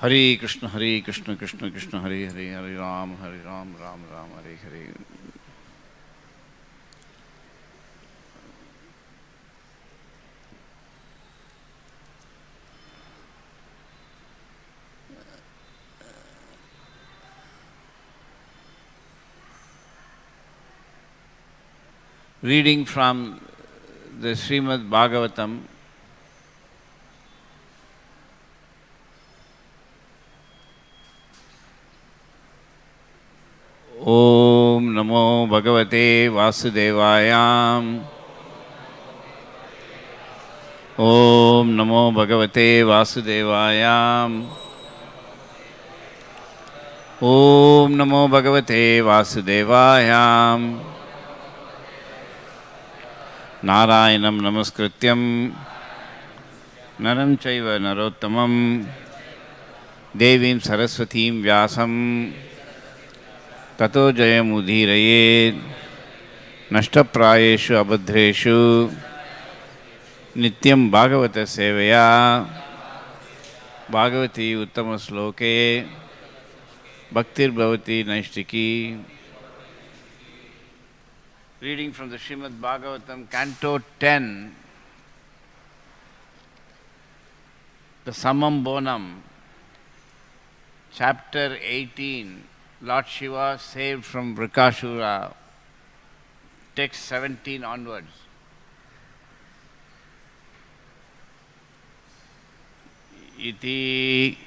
Hare Krishna, Krishna Krishna, Hare Hare, Hare Ram, Ram Ram, Hare Hare. Reading from the Srimad Bhagavatam, Om Namo Bhagavate Vasudevaya. Om Namo Bhagavate Vasudevaya. Om Namo Bhagavate Vasudevaya. Narayanam Namaskrityam Naram Chaiva Narottamam Devim Saraswatim Vyasam Tato Jayamudhiraye Nashtaprayeshu Abhadreshu Nityam Bhagavata Sevaya Bhagavati Uttama Sloke Bhaktir Bhavati Naishtiki. Reading from the Srimad Bhagavatam, Canto 10, the Samam Bonam, Chapter 18, Lord Shiva saved from Vrikashura, text 17 onwards. Iti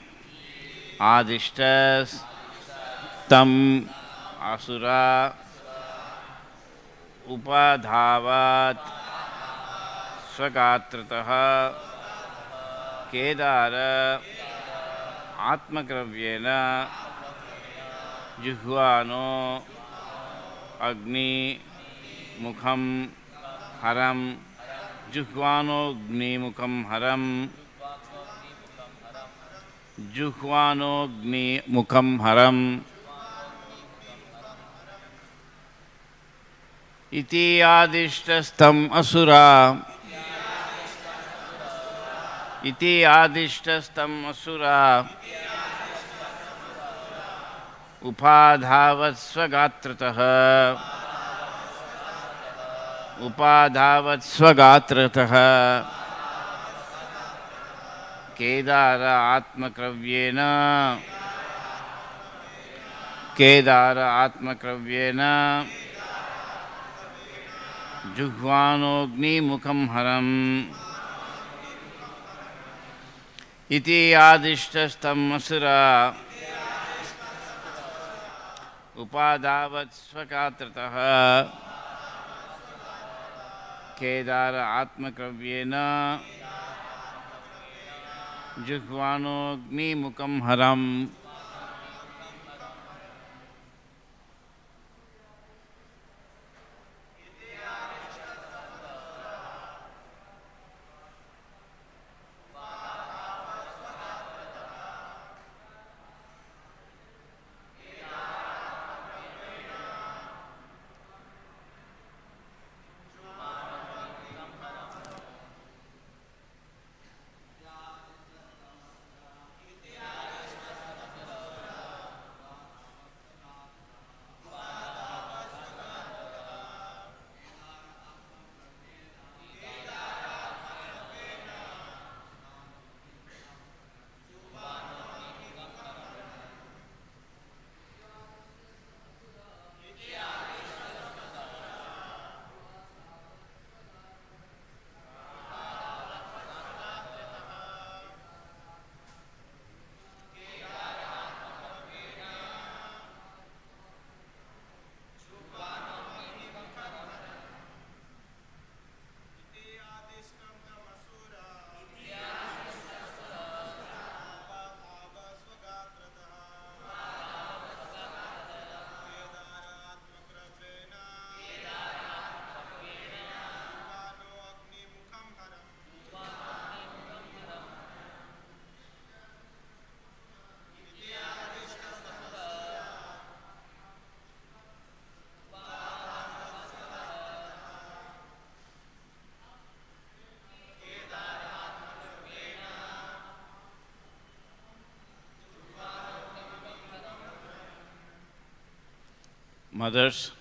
adishtas tam asura upadhavat swagatrataha kedara atmakravyena juhvano agni mukham haram juhvano agni mukham haram juhvano agni mukham haram iti adishtastam asura iti adishtastam asura upadhavat swagatrataha kedara atmakravyena juhvanogni mukham haram iti adishtastam asura upadhavat swagatrataha kedara atmakravyena juhvanogni mukham haram. mothers,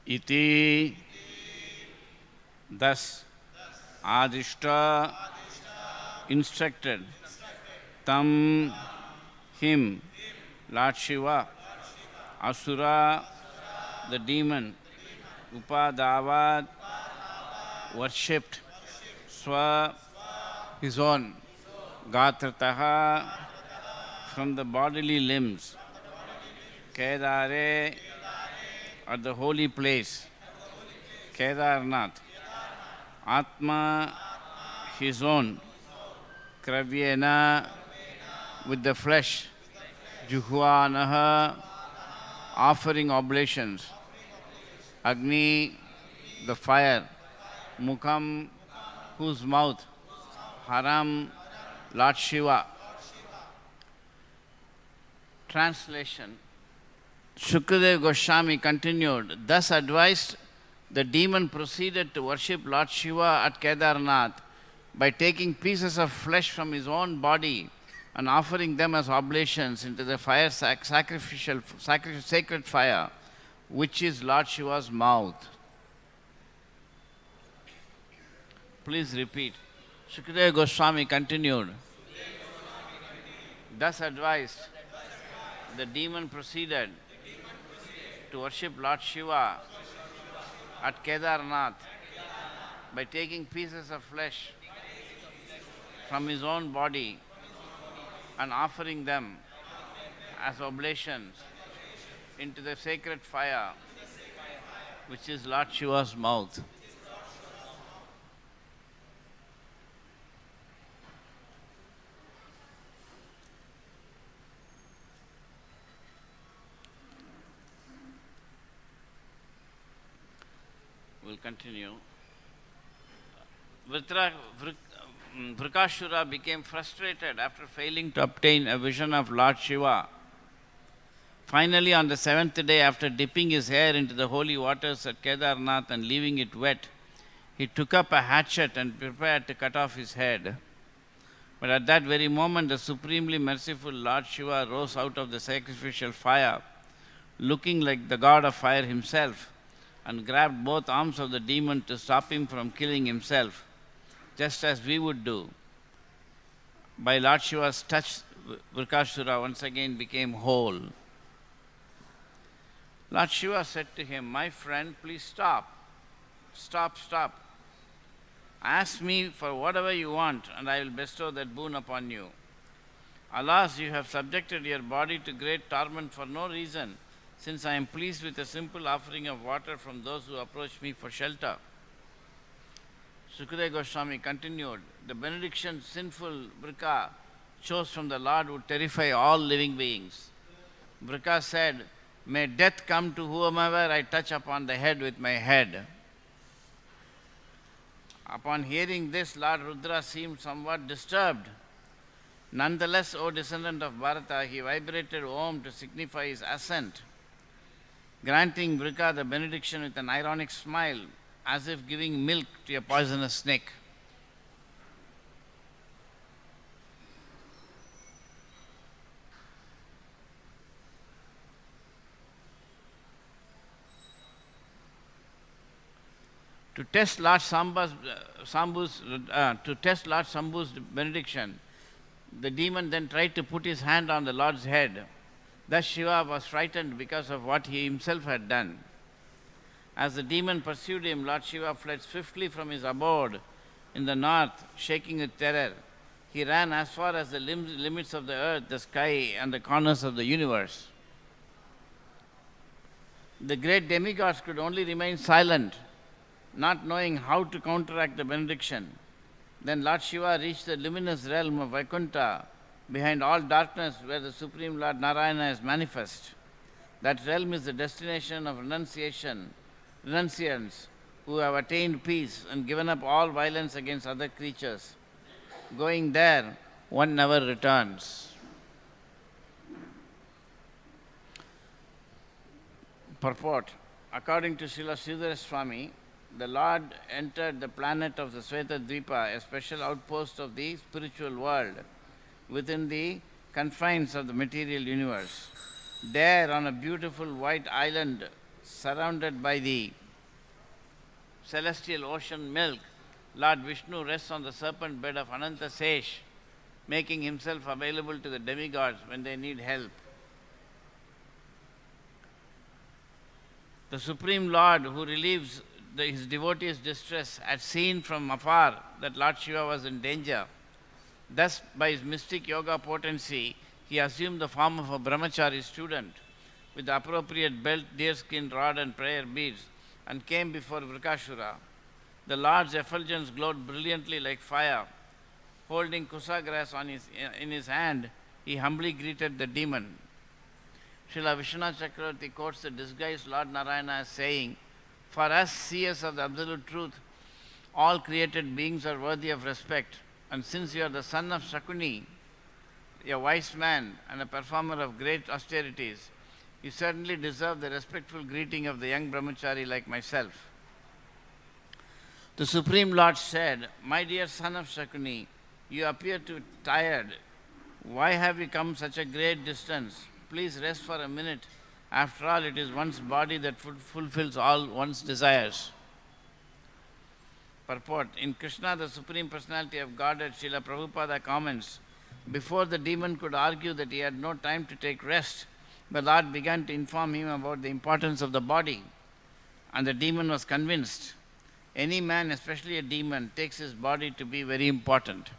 iti, thus Adishta instructed, tam, him, Lord Shiva, Asura, the demon, Upadavad, worshipped, Swa, his own, Gatrataha, from the bodily limbs, Kedare, at the holy place, Kedarnath, Atma, his own, Kravyena, with the flesh, Juhuanaha, offering oblations, Agni, the fire, Mukham, whose mouth, Haram, Lord Shiva. Translation. Shukadeva Goswami continued, thus advised, the demon proceeded to worship Lord Shiva at Kedarnath by taking pieces of flesh from his own body and offering them as oblations into the fire sacred fire, which is Lord Shiva's mouth. Please repeat. Shukadeva Goswami continued, thus advised, the demon proceeded to worship Lord Shiva at Kedarnath by taking pieces of flesh from his own body and offering them as oblations into the sacred fire, which is Lord Shiva's mouth. We'll continue. Vrikashura became frustrated after failing to obtain a vision of Lord Shiva. Finally, on the seventh day, after dipping his hair into the holy waters at Kedarnath and leaving it wet, he took up a hatchet and prepared to cut off his head. But at that very moment, the supremely merciful Lord Shiva rose out of the sacrificial fire, looking like the god of fire himself, and grabbed both arms of the demon to stop him from killing himself, just as we would do. By Lord Shiva's touch, Vrikashura once again became whole. Lord Shiva said to him, my friend, please stop. Stop. Ask me for whatever you want, and I will bestow that boon upon you. Alas, you have subjected your body to great torment for no reason, since I am pleased with a simple offering of water from those who approach me for shelter. Shukadeva Goswami continued, the benediction sinful Vrika chose from the Lord would terrify all living beings. Vrika said, may death come to whomever I touch upon the head with my head. Upon hearing this, Lord Rudra seemed somewhat disturbed. Nonetheless, O descendant of Bharata, he vibrated Om to signify his assent, granting Vrika the benediction with an ironic smile, as if giving milk to a poisonous snake. To test Lord Shambhu's benediction, the demon then tried to put his hand on the Lord's head. Thus Shiva was frightened because of what he himself had done. As the demon pursued him, Lord Shiva fled swiftly from his abode in the north, shaking with terror. He ran as far as the limits of the earth, the sky, and the corners of the universe. The great demigods could only remain silent, not knowing how to counteract the benediction. Then Lord Shiva reached the luminous realm of Vaikuntha, behind all darkness, where the Supreme Lord Narayana is manifest. That realm is the destination of renunciants who have attained peace and given up all violence against other creatures. Going there, one never returns. Purport. According to Srila Sridhar Swami, the Lord entered the planet of the Sweta Dvipa, a special outpost of the spiritual world, within the confines of the material universe. There, on a beautiful white island surrounded by the celestial ocean milk, Lord Vishnu rests on the serpent bed of Ananta Sesh, making himself available to the demigods when they need help. The Supreme Lord, who relieves his devotees' distress, had seen from afar that Lord Shiva was in danger. Thus, by his mystic yoga potency, he assumed the form of a brahmachari student with the appropriate belt, deerskin rod, and prayer beads, and came before Vrikashura. The Lord's effulgence glowed brilliantly like fire. Holding kusa grass in his hand, he humbly greeted the demon. Srila Vishwanath Chakravarti quotes the disguised Lord Narayana as saying, "For us, seers of the absolute truth, all created beings are worthy of respect, and since you are the son of Shakuni, a wise man and a performer of great austerities, you certainly deserve the respectful greeting of the young brahmachari like myself." The Supreme Lord said, "My dear son of Shakuni, you appear to be tired. Why have you come such a great distance? Please rest for a minute. After all, it is one's body that fulfills all one's desires." Purport. In Krishna, the Supreme Personality of Godhead, Srila Prabhupada comments, before the demon could argue that he had no time to take rest, the Lord began to inform him about the importance of the body, and the demon was convinced. Any man, especially a demon, takes his body to be very important.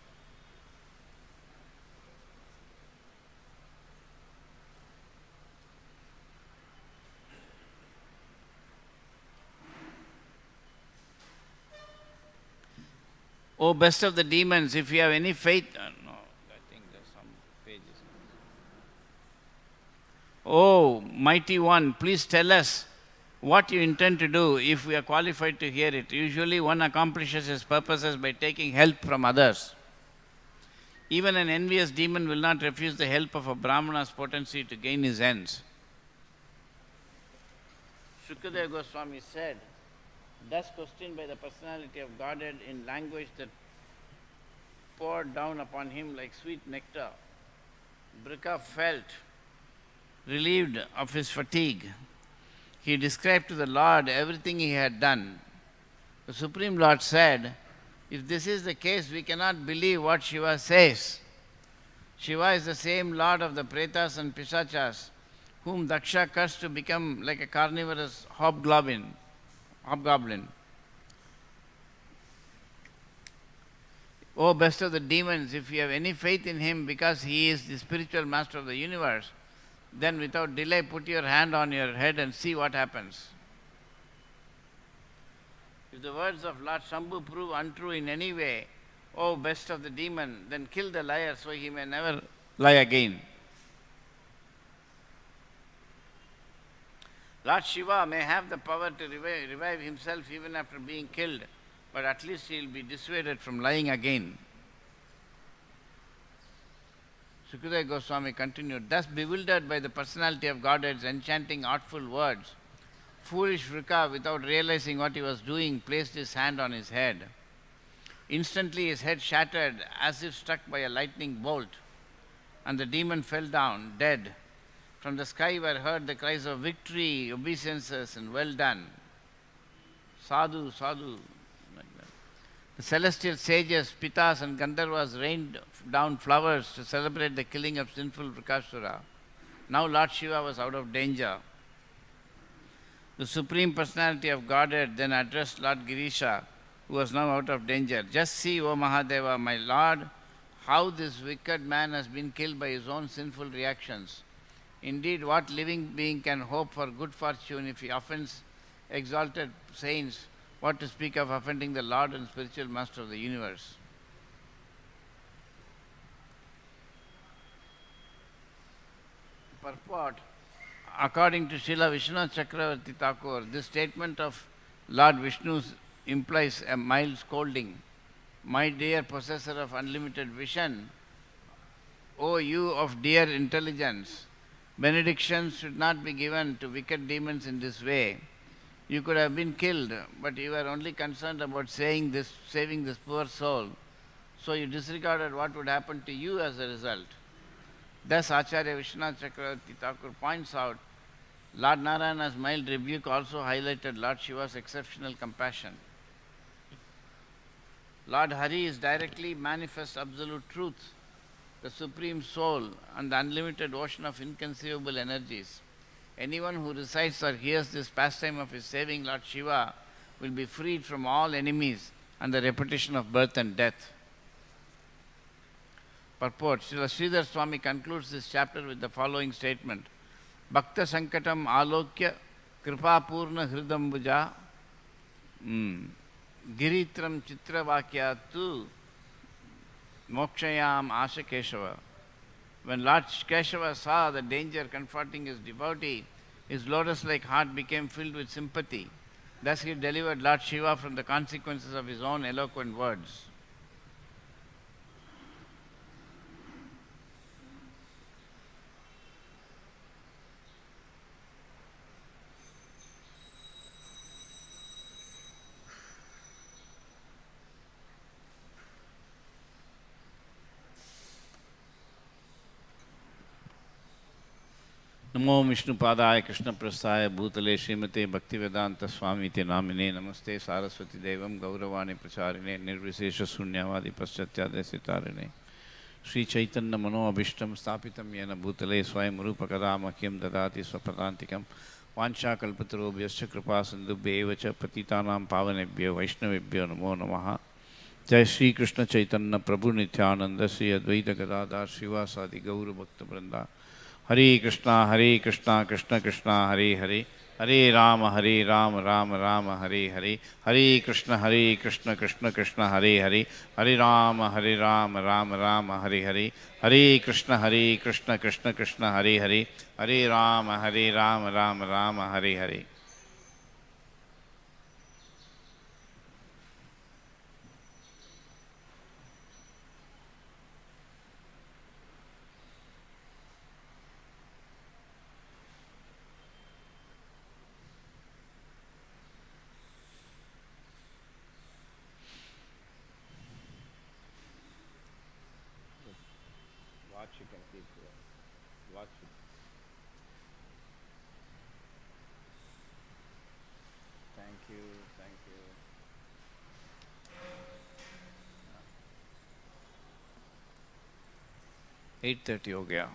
O best of the demons, if you have any faith... no, I think there's some pages. Oh, mighty one, please tell us what you intend to do if we are qualified to hear it. Usually one accomplishes his purposes by taking help from others. Even an envious demon will not refuse the help of a Brahmana's potency to gain his ends. Shukadeva Goswami said, thus questioned by the personality of Godhead in language that poured down upon him like sweet nectar, Brika felt relieved of his fatigue. He described to the Lord everything he had done. The Supreme Lord said, if this is the case, we cannot believe what Shiva says. Shiva is the same Lord of the Pretas and Pisachas, whom Daksha cursed to become like a carnivorous hobgoblin. O best of the demons, if you have any faith in him because he is the spiritual master of the universe, then without delay put your hand on your head and see what happens. If the words of Lord Shambhu prove untrue in any way, O best of the demon, then kill the liar so he may never lie again. Lord Shiva may have the power to revive himself even after being killed, but at least he will be dissuaded from lying again. Sukadeva Goswami continued, thus bewildered by the personality of Godhead's enchanting artful words, foolish Vrika, without realizing what he was doing, placed his hand on his head. Instantly his head shattered as if struck by a lightning bolt, and the demon fell down, dead. From the sky were heard the cries of victory, obeisances, and well done. Sadhu, sadhu. Like that. The celestial sages, Pitas, and Gandharvas rained down flowers to celebrate the killing of sinful Vrikasura. Now Lord Shiva was out of danger. The Supreme Personality of Godhead then addressed Lord Girisha, who was now out of danger. Just see, O Mahadeva, my Lord, how this wicked man has been killed by his own sinful reactions. Indeed, what living being can hope for good fortune if he offends exalted saints? What to speak of offending the Lord and spiritual master of the universe? Purport. According to Srila Vishwanath Chakravarti Thakur, this statement of Lord Vishnu implies a mild scolding. My dear possessor of unlimited vision, O you of dear intelligence, benedictions should not be given to wicked demons in this way. You could have been killed, but you were only concerned about saving this poor soul. So you disregarded what would happen to you as a result. Thus, Acharya Vishwanath Chakravarti Thakur points out, Lord Narayana's mild rebuke also highlighted Lord Shiva's exceptional compassion. Lord Hari is directly manifest absolute truth, the supreme soul and the unlimited ocean of inconceivable energies. Anyone who recites or hears this pastime of his saving Lord Shiva will be freed from all enemies and the repetition of birth and death. Purport. Srila Sridhar Swami concludes this chapter with the following statement. Bhakta Sankatam Alokya Kripa Purna Hridambuja Giritram Chitravakyatu Mokshayam Asha Keshava. When Lord Keshava saw the danger confronting his devotee, his lotus-like heart became filled with sympathy. Thus he delivered Lord Shiva from the consequences of his own eloquent words. नमो विष्णुपादाय कृष्णप्रस्थाय भूतले श्रीमते भक्तिवेदांत स्वामीति नामिने नमस्ते सारस्वती देवं गौरवाणी प्रचारिणे निर्विशेष शून्यवादी पश्चात्यादेशितारिणे श्री चैतन्य मनोअभीष्टं स्थापितं येन भूतले स्वयं रूपकदा मह्यं ददाति स्वपदान्तिकं वाञ्छाकल्पतरुभ्यश्च कृपा सिन्धुभ्यैव च पतितानां पावनेभ्यो वैष्णवेभ्यो नमो नमः। जय श्री कृष्ण चैतन्य प्रभु नित्यानंद श्री अद्वैत गदाधर श्रीवासादि गौर भक्तवृंदा। हरे कृष्णा कृष्ण कृष्णा हरे हरे, हरे राम राम राम हरे हरे, हरे कृष्ण कृष्ण कृष्ण हरे हरे, हरे राम राम राम हरे हरे, हरे कृष्ण कृष्ण कृष्ण हरे हरे, हरे Ram Ram Ram Hare Hare. You can keep watch it. Thank you. 8:30 हो गया.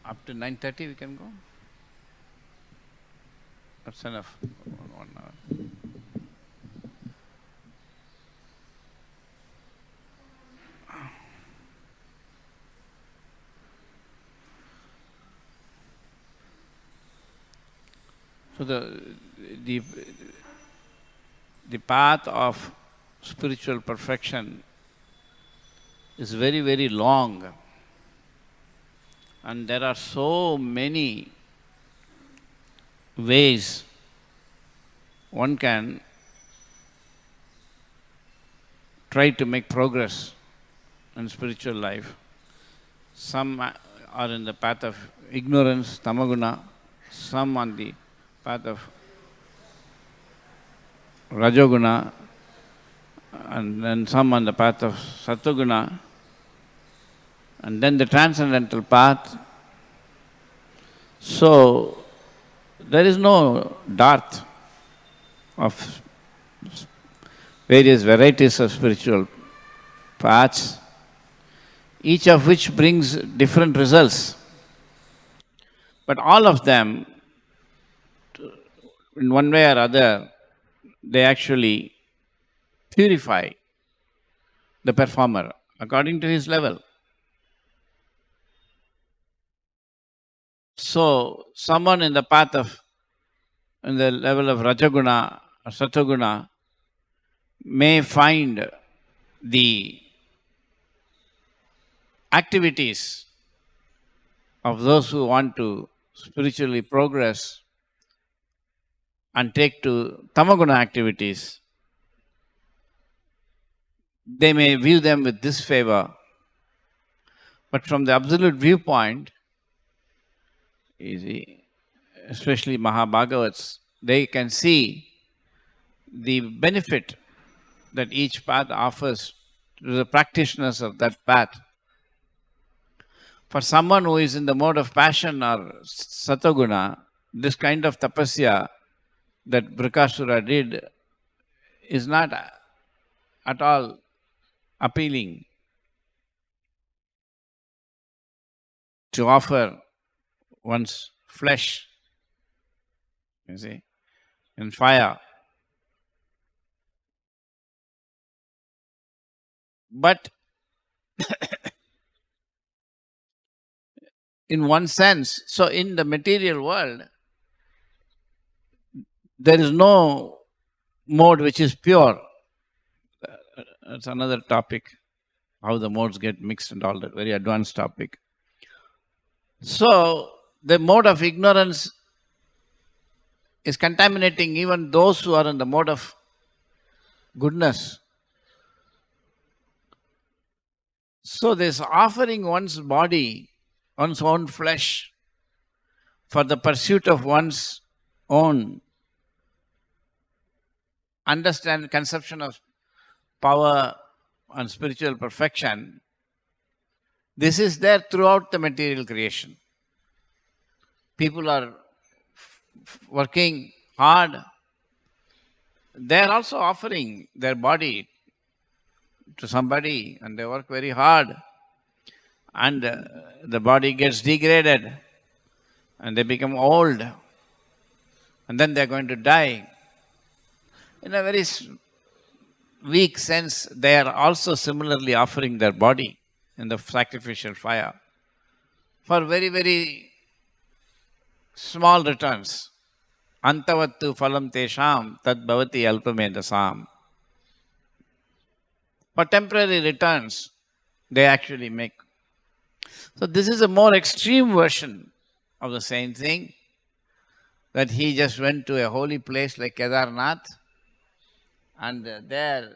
Up to 9:30 we can go. That's enough. 1 hour. So the path of spiritual perfection is very, very long, and there are so many ways one can try to make progress in spiritual life. Some are in the path of ignorance, tamaguna, some on the path of rajoguna, and then some on the path of satoguna, and then the transcendental path. So there is no dearth of various varieties of spiritual paths. each of which brings different results. But all of them, in one way or other, they actually purify the performer according to his level. So, someone in the path of, in the level of Rajaguna or Satoguna may find the activities of those who want to spiritually progress and take to Tamaguna activities. They may view them with disfavor, but from the absolute viewpoint, especially Mahabhagavats, they can see the benefit that each path offers to the practitioners of that path. For someone who is in the mode of passion or satoguna, this kind of tapasya that Brikasura did is not at all appealing. To offer one's flesh, you see, in fire. But in one sense, so in the material world, there is no mode which is pure. That's another topic, how the modes get mixed and all that, very advanced topic. So, the mode of ignorance is contaminating even those who are in the mode of goodness. So, this offering one's body, one's own flesh, for the pursuit of one's own conception of power and spiritual perfection, this is there throughout the material creation. People are working hard. They are also offering their body to somebody and they work very hard. And the body gets degraded and they become old. And then they are going to die. In a very weak sense, they are also similarly offering their body in the sacrificial fire for very, very small returns. Antavattu phalam tesham tad bhavati alpamedasam. For temporary returns, they actually make. So this is a more extreme version of the same thing, that he just went to a holy place like Kedarnath and there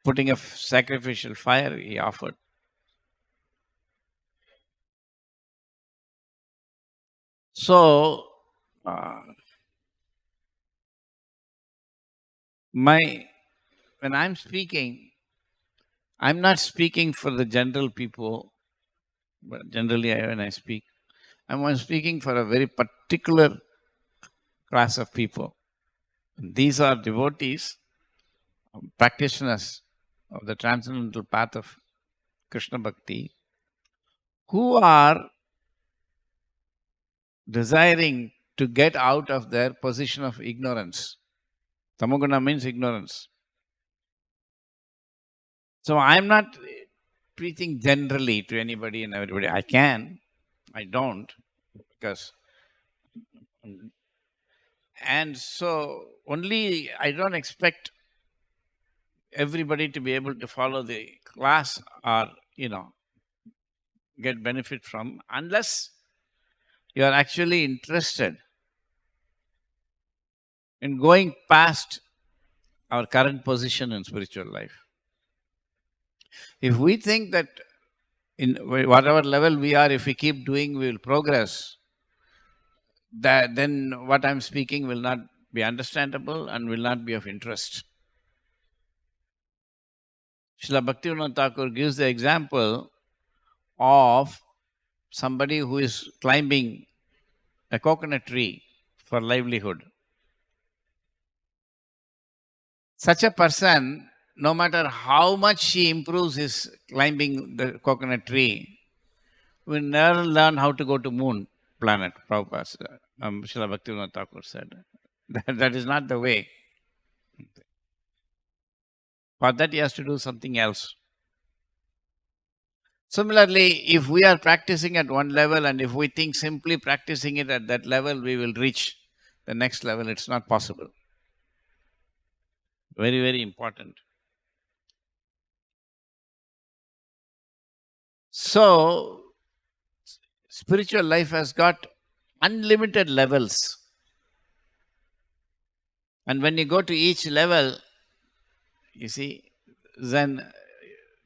putting a sacrificial fire he offered. So, when I'm speaking, I'm not speaking for the general people, but generally when I speak, I'm speaking for a very particular class of people. These are devotees, practitioners of the transcendental path of Krishna Bhakti, who are desiring to get out of their position of ignorance. Tamoguna means ignorance. So I'm not preaching generally to anybody and everybody. I can, I don't, because, and so only I don't expect everybody to be able to follow the class or, get benefit from, unless you are actually interested in going past our current position in spiritual life. If we think that in whatever level we are, if we keep doing, we will progress, then what I'm speaking will not be understandable and will not be of interest. Srila Bhaktivinoda Thakur gives the example of somebody who is climbing a coconut tree for livelihood. Such a person no matter how much he improves his climbing the coconut tree, we never learn how to go to moon planet, Prabhupada said. Srila Bhaktivinoda Thakur said. That is not the way. For that he has to do something else. Similarly, if we are practicing at one level and if we think simply practicing it at that level, we will reach the next level, it's not possible. Very, very important. So, spiritual life has got unlimited levels. And when you go to each level, you see, then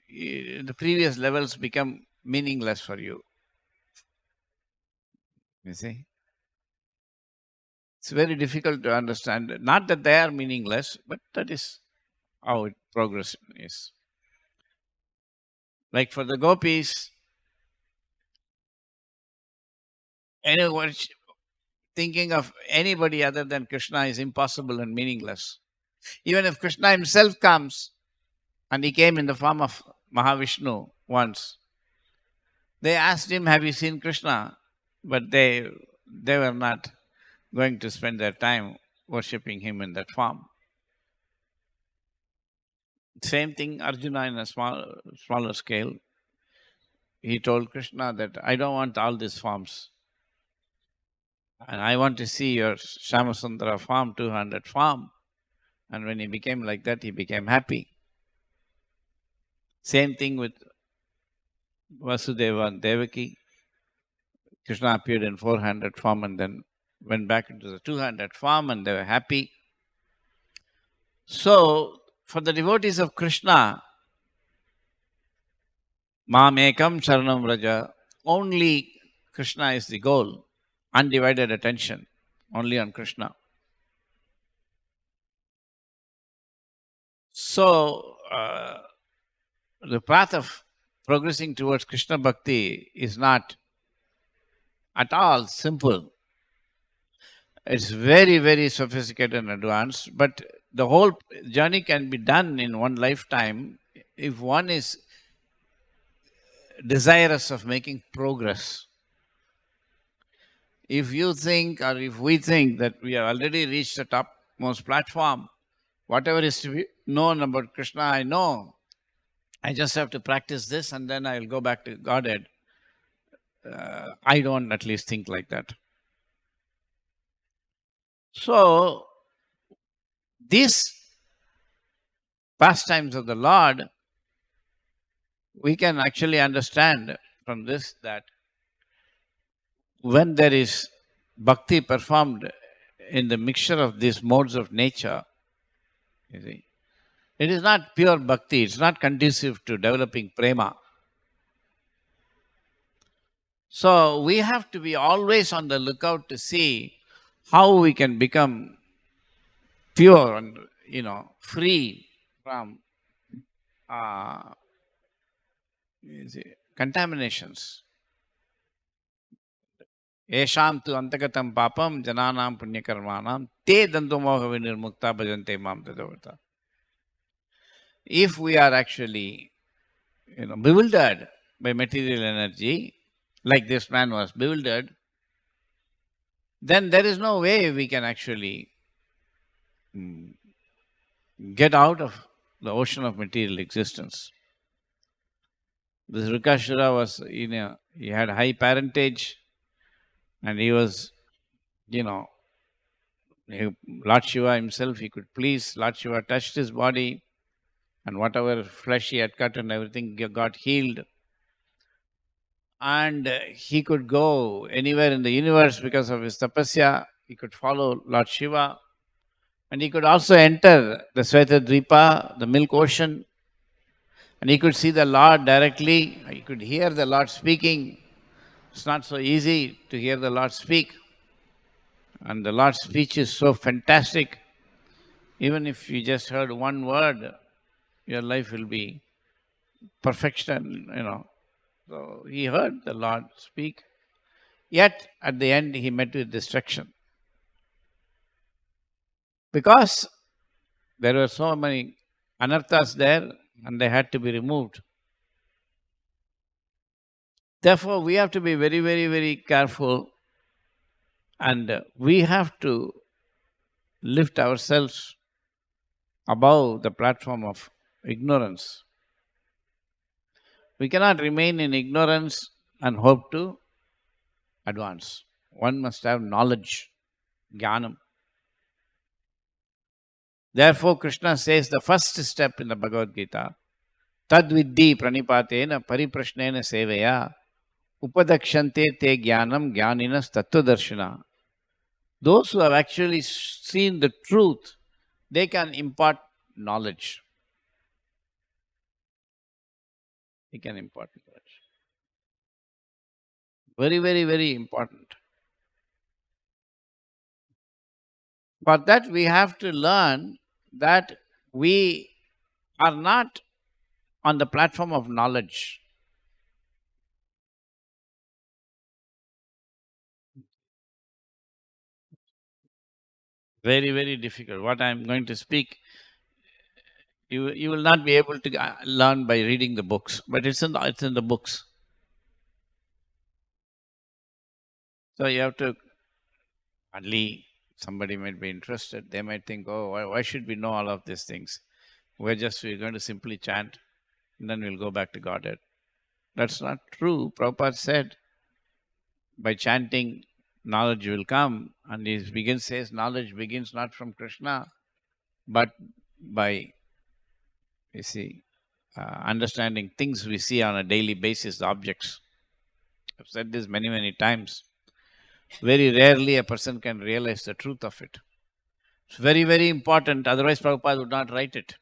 the previous levels become meaningless for you. You see? It's very difficult to understand. Not that they are meaningless, but that is how progress is. Like for the gopis, anyone thinking of anybody other than Krishna is impossible and meaningless. Even if Krishna himself comes, and he came in the form of Mahavishnu once, they asked him, have you seen Krishna? But they were not going to spend their time worshipping him in that form. Same thing, Arjuna in a smaller scale. He told Krishna that I don't want all these forms. And I want to see your Shamasundara form, 200 form. And when he became like that, he became happy. Same thing with Vasudeva and Devaki. Krishna appeared in 400 form and then went back into the 200 form and they were happy. So, for the devotees of Krishna, Mam Ekam Sharanam Raja, only Krishna is the goal. Undivided attention, only on Krishna. So, the path of progressing towards Krishna Bhakti is not at all simple. It's very, very sophisticated and advanced, but the whole journey can be done in one lifetime if one is desirous of making progress. If you think or if we think that we have already reached the topmost platform, whatever is to be known about Krishna, I know. I just have to practice this and then I'll go back to Godhead. I don't at least think like that. So, these pastimes of the Lord, we can actually understand from this that when there is bhakti performed in the mixture of these modes of nature, you see, it is not pure bhakti, it's not conducive to developing prema. So we have to be always on the lookout to see how we can become pure and, free from contaminations. Esham tu antagatam papam jananam punyakarmanam te dantomoha vinirmukta bhajante mam tadavata. If we are actually, bewildered by material energy, like this man was bewildered, then there is no way we can actually get out of the ocean of material existence. This Rukashura was, he had high parentage and he was, Lord Shiva himself, he could please. Lord Shiva touched his body and whatever flesh he had cut and everything got healed. And he could go anywhere in the universe because of his tapasya. He could follow Lord Shiva. And he could also enter the Svetadvipa, the milk ocean. And he could see the Lord directly. He could hear the Lord speaking. It's not so easy to hear the Lord speak. And the Lord's speech is so fantastic. Even if you just heard one word, your life will be perfection, So he heard the Lord speak. Yet, at the end, he met with destruction. Because there were so many anarthas there and they had to be removed. Therefore, we have to be very, very, very careful, and we have to lift ourselves above the platform of ignorance. We cannot remain in ignorance and hope to advance. One must have knowledge, jnanam. Therefore, Krishna says the first step in the Bhagavad-gita, tad viddhi pranipatena pariprashnena sevaya upadakshante te jnanam jnaninas tattvadarshana. Those who have actually seen the truth, they can impart knowledge. They can impart knowledge. Very, very, very important. For that, we have to learn that we are not on the platform of knowledge. Very, very difficult. What I am going to speak, you will not be able to learn by reading the books, but it's in the books. So you have to, only somebody might be interested. They might think, oh, why should we know all of these things? We're going to simply chant, and then we'll go back to Godhead. That's not true. Prabhupada said, by chanting, knowledge will come. And he says, knowledge begins not from Krishna, but by, understanding things we see on a daily basis, the objects. I've said this many, many times. Very rarely a person can realize the truth of it. It's very, very important. Otherwise, Prabhupada would not write it.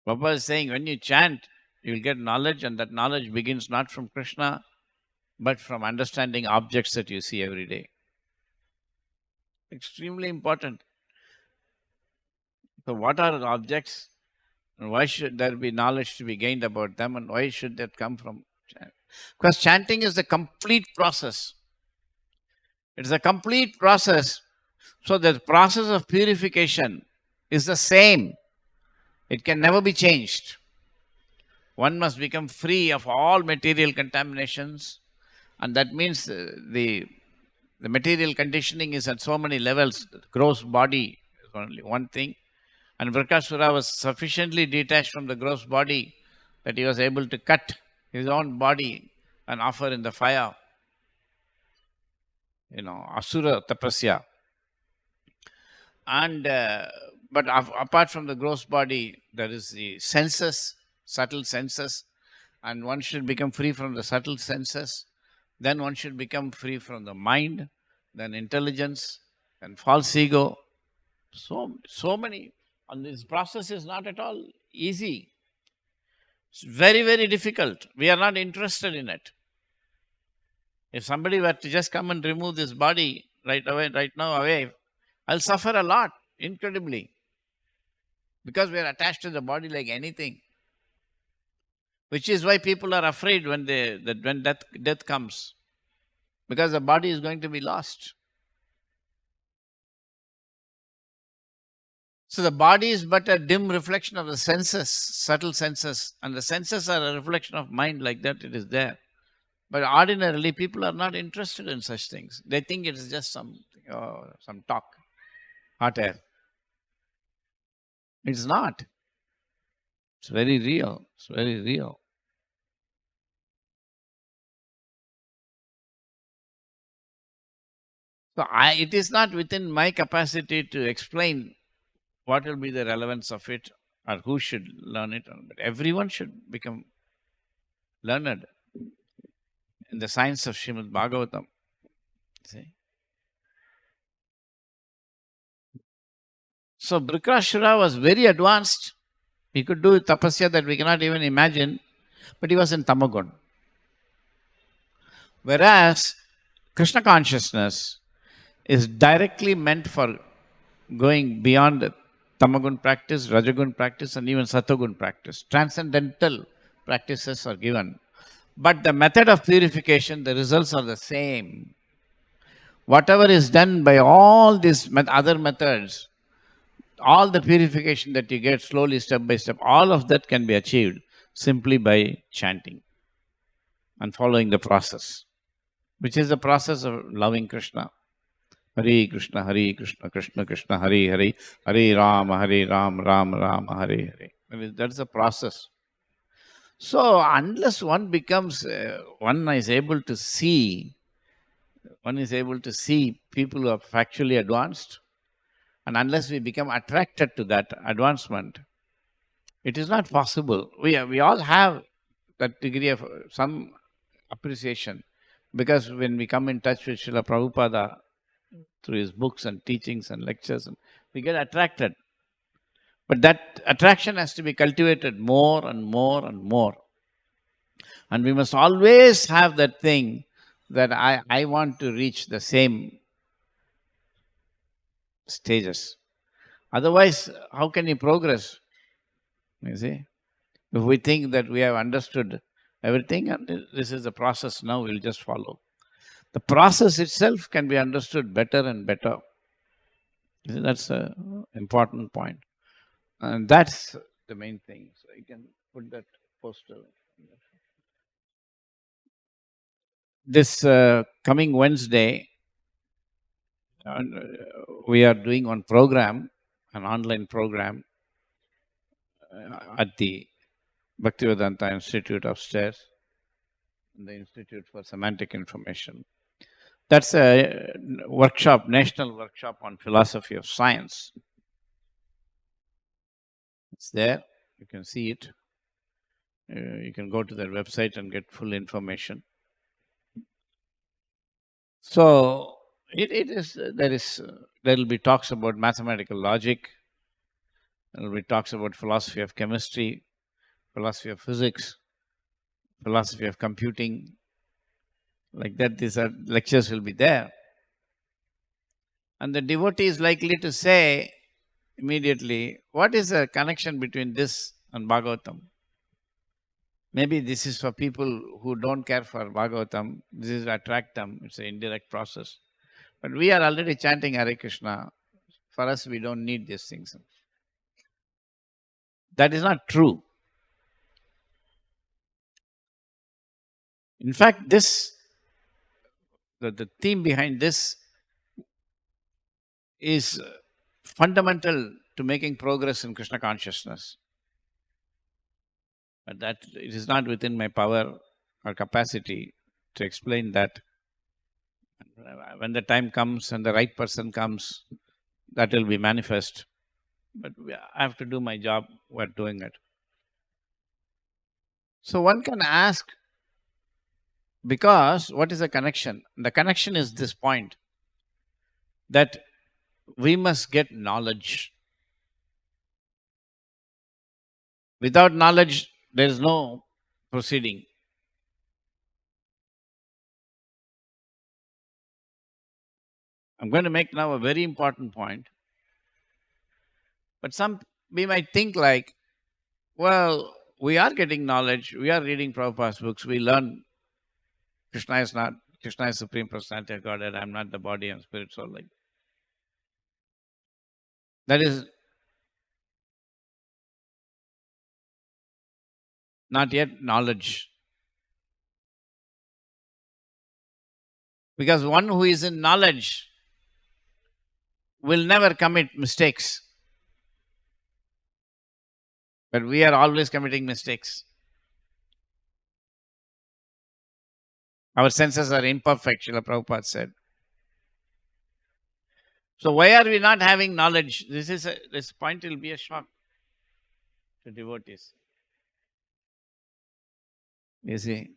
Prabhupada is saying, when you chant, you will get knowledge, and that knowledge begins not from Krishna, but from understanding objects that you see every day. Extremely important. So what are the objects? And why should there be knowledge to be gained about them? And why should that come from chanting? Because chanting is the complete process. It is a complete process. So the process of purification is the same. It can never be changed. One must become free of all material contaminations. And that means the material conditioning is at so many levels. The gross body is only one thing. And Vrikasura was sufficiently detached from the gross body that he was able to cut his own body and offer in the fire. Asura tapasya. And but apart from the gross body, there is the senses, subtle senses, and one should become free from the subtle senses. Then one should become free from the mind, then intelligence, then false ego. So many. And this process is not at all easy. It's very, very difficult. We are not interested in it. If somebody were to just come and remove this body right now, I'll suffer a lot, incredibly. Because we are attached to the body like anything. Which is why people are afraid when death comes. Because the body is going to be lost. So the body is but a dim reflection of the senses, subtle senses. And the senses are a reflection of mind, like that it is there. But ordinarily, people are not interested in such things. They think it is just some talk, hot air. It's not. It's very real. It's very real. So it is not within my capacity to explain what will be the relevance of it or who should learn it. But everyone should become learned in the science of Srimad Bhagavatam. See? So Brikashura was very advanced. He could do tapasya that we cannot even imagine, but he was in Tamagun. Whereas Krishna consciousness is directly meant for going beyond Tamagun practice, Rajagun practice, and even Satagun practice. Transcendental practices are given. But the method of purification, the results are the same. Whatever is done by all these other methods, all the purification that you get slowly, step by step, all of that can be achieved simply by chanting and following the process, which is the process of loving Krishna. Hare Krishna, Krishna Krishna, Hare Hare, Hare Ram, Ram Rama, Hare Hare. I mean, that's the process. So unless one becomes, one is able to see people who are factually advanced, and unless we become attracted to that advancement, it is not possible. We all have that degree of some appreciation, because when we come in touch with Srila Prabhupada through his books and teachings and lectures, and we get attracted. But that attraction has to be cultivated more and more and more. And we must always have that thing that I want to reach the same stages. Otherwise, how can you progress? You see? If we think that we have understood everything and this is the process now, we'll just follow. The process itself can be understood better and better. You see, that's an important point. And that's the main thing. So you can put that poster. This coming Wednesday, we are doing one program, an online program at the Bhaktivedanta Institute upstairs, the Institute for Semantic Information. That's a workshop, national workshop on philosophy of science. It's there. You can see it. You can go to their website and get full information. So there will be talks about mathematical logic. There will be talks about philosophy of chemistry, philosophy of physics, philosophy of computing. Like that, these lectures will be there. And the devotee is likely to say immediately, what is the connection between this and Bhagavatam? Maybe this is for people who don't care for Bhagavatam. This is to attract them. It's an indirect process. But we are already chanting Hare Krishna. For us, we don't need these things. That is not true. In fact, the theme behind this is fundamental to making progress in Krishna consciousness. But that it is not within my power or capacity to explain that. When the time comes and the right person comes, that will be manifest. But I have to do my job. We're doing it. So one can ask, because what is the connection? The connection is this point, that we must get knowledge. Without knowledge, there is no proceeding. I'm going to make now a very important point. But we might think like, well, we are getting knowledge, we are reading Prabhupada's books, we learn Krishna is Supreme Personality of Godhead, I'm not the body, I'm spirit, soul. Like that is not yet knowledge. Because one who is in knowledge will never commit mistakes. But we are always committing mistakes. Our senses are imperfect, Srila Prabhupada said. So why are we not having knowledge? This point will be a shock to devotees. You see.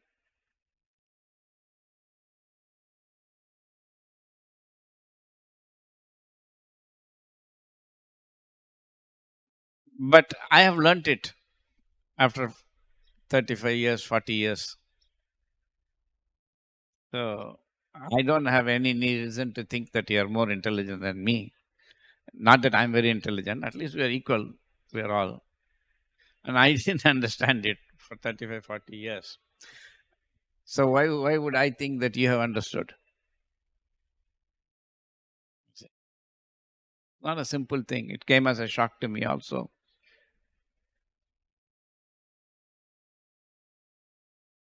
But I have learnt it after 35 years, 40 years. So I don't have any reason to think that you are more intelligent than me. Not that I'm very intelligent, at least we are equal, we are all. And I didn't understand it for 35, 40 years. So why would I think that you have understood? Not a simple thing. It came as a shock to me also.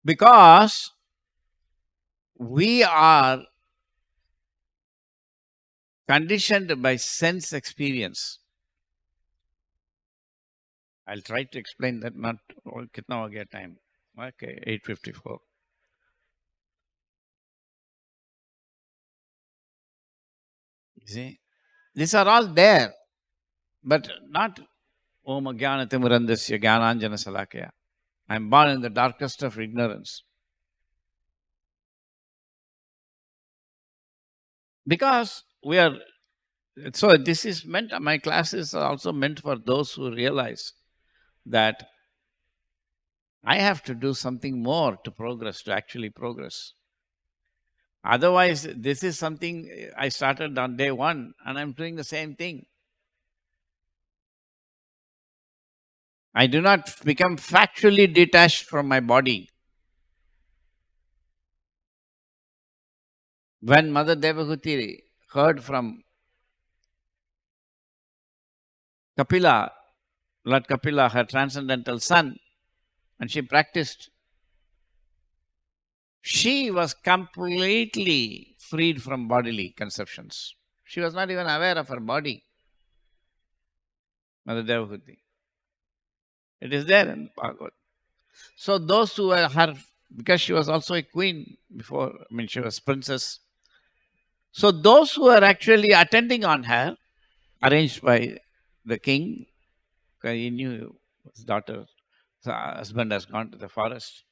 Because we are conditioned by sense experience. I'll try to explain that. Not kitna ho gaya time. Okay, 8:54. See, these are all there, but not Om Ajnanatimurandasya Jnananjana Salakaya. I am born in the darkest of ignorance. Because we are, so this is meant, my classes are also meant for those who realize that I have to do something more to progress, to actually progress. Otherwise, this is something I started on day one and I'm doing the same thing. I do not become factually detached from my body. When Mother Devahuti heard from Kapila, Lord Kapila, her transcendental son, and she practiced, she was completely freed from bodily conceptions. She was not even aware of her body, Mother Devahuti. It is there in Bhagavad. So those who were her, because she was also a queen before, she was princess. So those who were actually attending on her, arranged by the king, because he knew his daughter's husband has gone to the forest.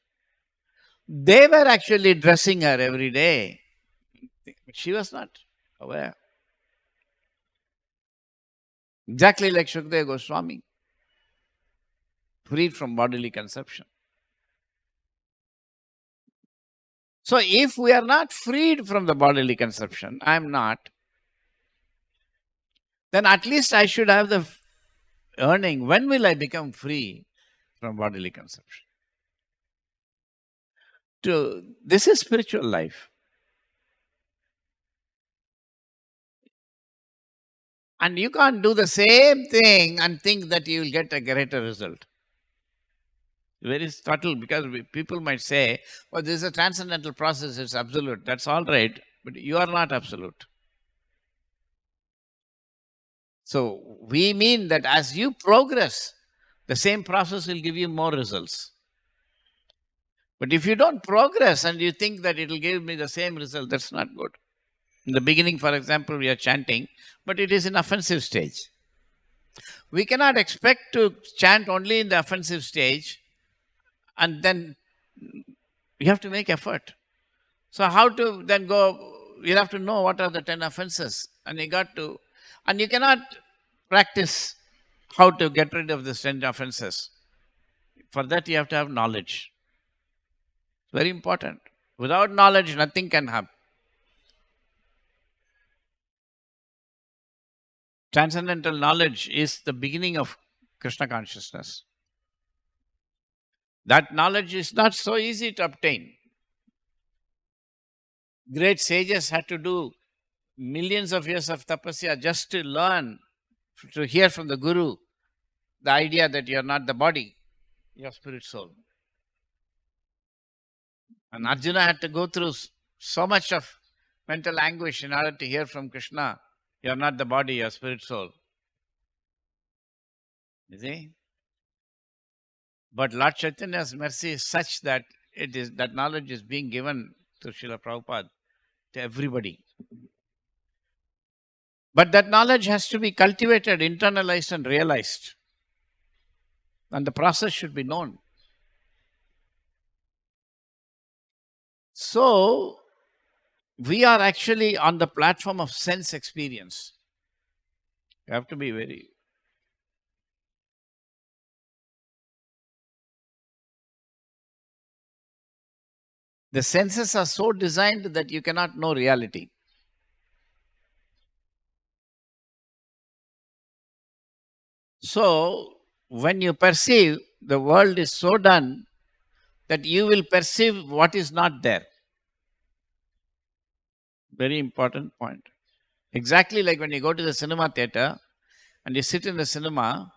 They were actually dressing her every day. She was not aware. Exactly like Shukdev Goswami, freed from bodily conception. So if we are not freed from the bodily conception, I am not, then at least I should have the earning. When will I become free from bodily conception? This is spiritual life. And you can't do the same thing and think that you will get a greater result. Very subtle, because people might say, oh, this is a transcendental process, it's absolute. That's all right, but you are not absolute. So we mean that as you progress, the same process will give you more results. But if you don't progress and you think that it will give me the same result, that's not good. In the beginning, for example, we are chanting, but it is in offensive stage. We cannot expect to chant only in the offensive stage, and then you have to make effort. So how to then go, you have to know what are the 10 offenses, and you cannot practice how to get rid of the 10 offenses. For that you have to have knowledge. Very important. Without knowledge, nothing can happen. Transcendental knowledge is the beginning of Krishna consciousness. That knowledge is not so easy to obtain. Great sages had to do millions of years of tapasya just to learn, to hear from the Guru, the idea that you are not the body, you are spirit soul. And Arjuna had to go through so much of mental anguish in order to hear from Krishna, you are not the body, you are spirit soul. You see? But Lord Chaitanya's mercy is such that that knowledge is being given to Srila Prabhupada, to everybody. But that knowledge has to be cultivated, internalized and realized. And the process should be known. So, we are actually on the platform of sense experience. You have to be very... The senses are so designed that you cannot know reality. So, when you perceive, the world is so done that you will perceive what is not there. Very important point. Exactly like when you go to the cinema theater and you sit in the cinema,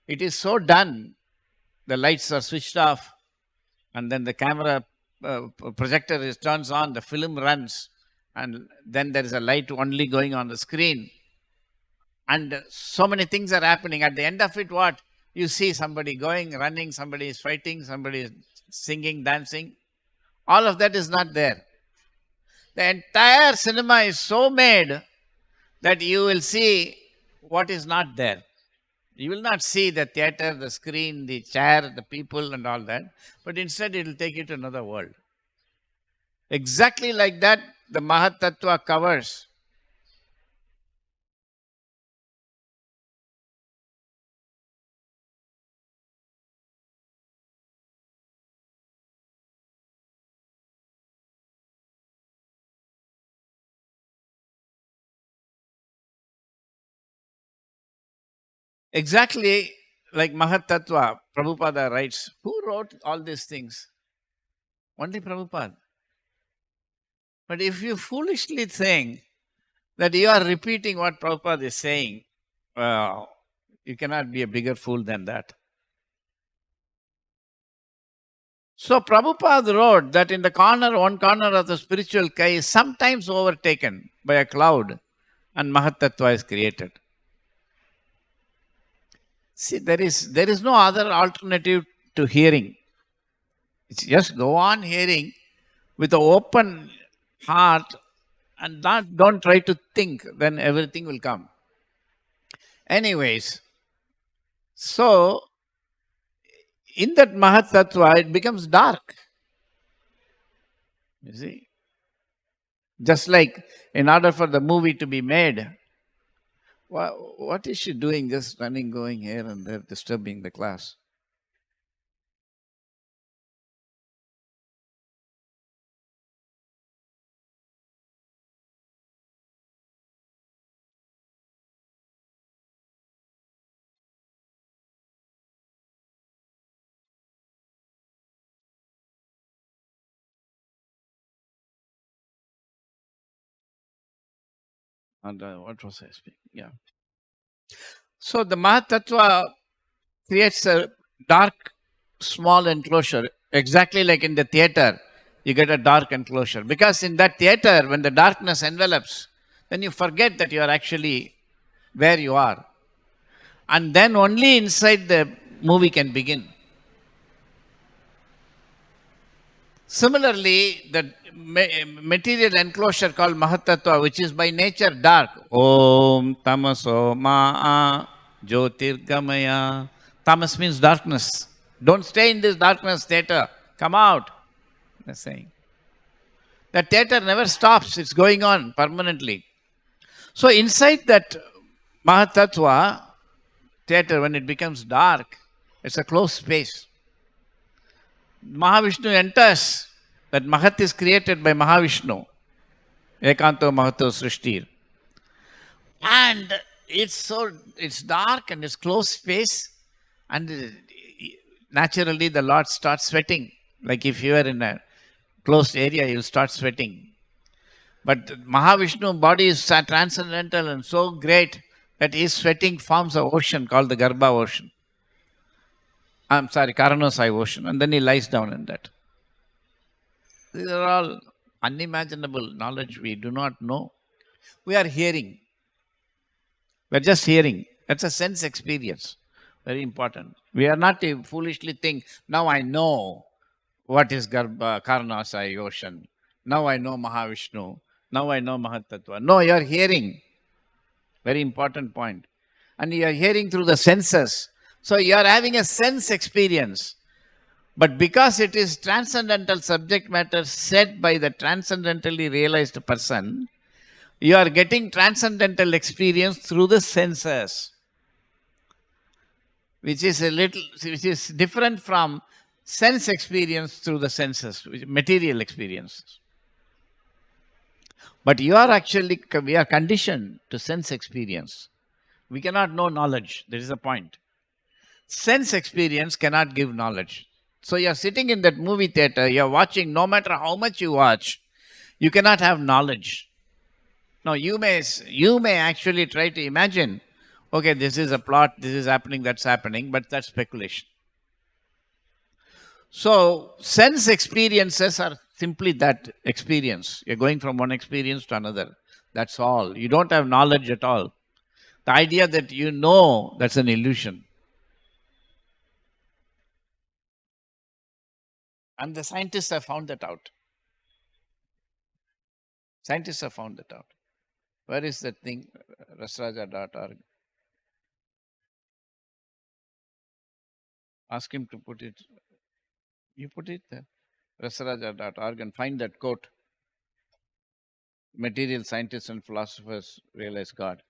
it is so done. The lights are switched off, and then the camera projector turns on, the film runs, and then there is a light only going on the screen. And so many things are happening. At the end of it, what? You see somebody going, running, somebody is fighting, somebody is singing, dancing. All of that is not there. The entire cinema is so made that you will see what is not there. You will not see the theater, the screen, the chair, the people and all that, but instead it will take you to another world. Exactly like that, the Mahat Tattva covers. Exactly like Mahat Tattva, Prabhupada writes. Who wrote all these things? Only Prabhupada. But if you foolishly think that you are repeating what Prabhupada is saying, well, you cannot be a bigger fool than that. So Prabhupada wrote that in the corner, one corner of the spiritual sky is sometimes overtaken by a cloud and Mahat Tattva is created. See, there is no other alternative to hearing. It's just go on hearing with an open heart and don't try to think, then everything will come. Anyways, so in that Mahat Tattva, it becomes dark. You see? Just like in order for the movie to be made, what is she doing? Just running, going here and there, disturbing the class. And what was I speaking? Yeah. So the Mahat Tattva creates a dark, small enclosure, exactly like in the theater. You get a dark enclosure. Because in that theater, when the darkness envelops, then you forget that you are actually where you are. And then only inside the movie can begin. Similarly, the material enclosure called Mahatattva, which is by nature dark. Om Tamaso Ma'a Jyotirgamaya. Tamas means darkness. Don't stay in this darkness theater. Come out. They're saying. The theater never stops. It's going on permanently. So inside that Mahatattva theater, when it becomes dark, it's a closed space. Mahavishnu enters. That Mahat is created by Mahavishnu. Ekanto Mahato Srishtir. And it's dark and it's closed space. And naturally the Lord starts sweating. Like if you are in a closed area, you'll start sweating. But Mahavishnu body is transcendental and so great that his sweating forms an ocean called the Garbha ocean. Karanosai ocean. And then he lies down in that. These are all unimaginable knowledge we do not know. We are hearing. We are just hearing. That's a sense experience. Very important. We are not to foolishly think, now I know what is Karanasai ocean. Now I know Mahavishnu. Now I know Mahatattva. No, you are hearing. Very important point. And you are hearing through the senses. So you are having a sense experience. But because it is transcendental subject matter said by the transcendentally realized person, you are getting transcendental experience through the senses, which is different from sense experience through the senses, material experiences. But we are conditioned to sense experience. We cannot know knowledge. There is a point. Sense experience cannot give knowledge. So you are sitting in that movie theater, you are watching, no matter how much you watch, you cannot have knowledge. No, you may actually try to imagine, okay, this is a plot, this is happening, that's happening, but that's speculation. So sense experiences are simply that experience. You're going from one experience to another. That's all. You don't have knowledge at all. The idea that you know, that's an illusion. And the scientists have found that out. Scientists have found that out. Where is that thing? Rasaraj.org. Ask him to put it. You put it there. Rasaraj.org and find that quote. Material scientists and philosophers realize God.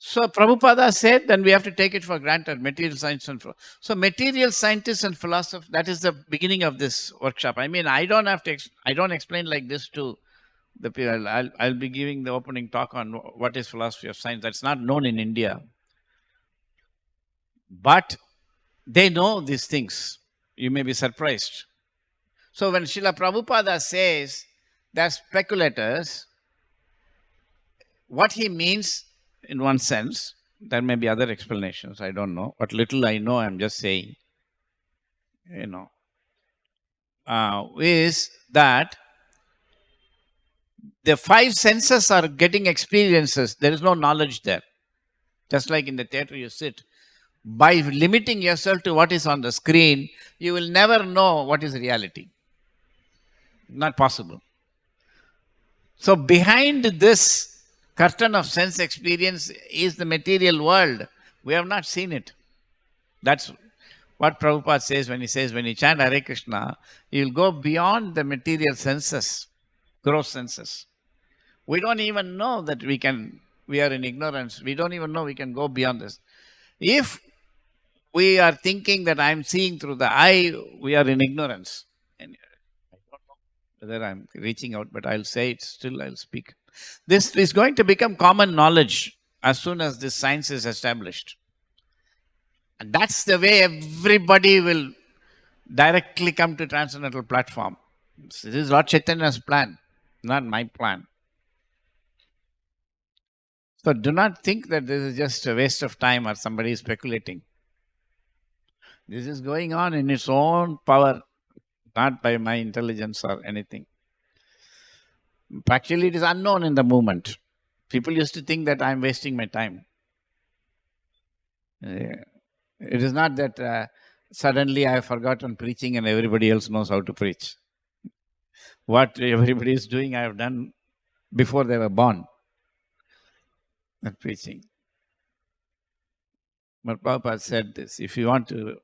So Prabhupada said, then we have to take it for granted. Material science and so material scientists and philosophers. That is the beginning of this workshop. I mean, I don't have to. I don't explain like this to the people. I'll be giving the opening talk on what is philosophy of science. That's not known in India, but they know these things. You may be surprised. So when Srila Prabhupada says they're speculators, what he means, in one sense, there may be other explanations, I don't know. What little I know, I'm just saying, is that the five senses are getting experiences. There is no knowledge there. Just like in the theater you sit. By limiting yourself to what is on the screen, you will never know what is reality. Not possible. So behind this curtain of sense experience is the material world. We have not seen it. That's what Prabhupada says when he says, when you chant Hare Krishna, you'll go beyond the material senses, gross senses. We don't even know that we are in ignorance. We don't even know we can go beyond this. If we are thinking that I'm seeing through the eye, we are in ignorance. And I don't know whether I'm reaching out, but I'll say it still, I'll speak. This is going to become common knowledge as soon as this science is established. And that's the way everybody will directly come to Transcendental Platform. This is Lord Chaitanya's plan, not my plan. So do not think that this is just a waste of time or somebody is speculating. This is going on in its own power, not by my intelligence or anything. Actually, it is unknown in the movement. People used to think that I am wasting my time. It is not that suddenly I have forgotten preaching and everybody else knows how to preach. What everybody is doing, I have done before they were born. Not preaching. But Prabhupada said this, if you want to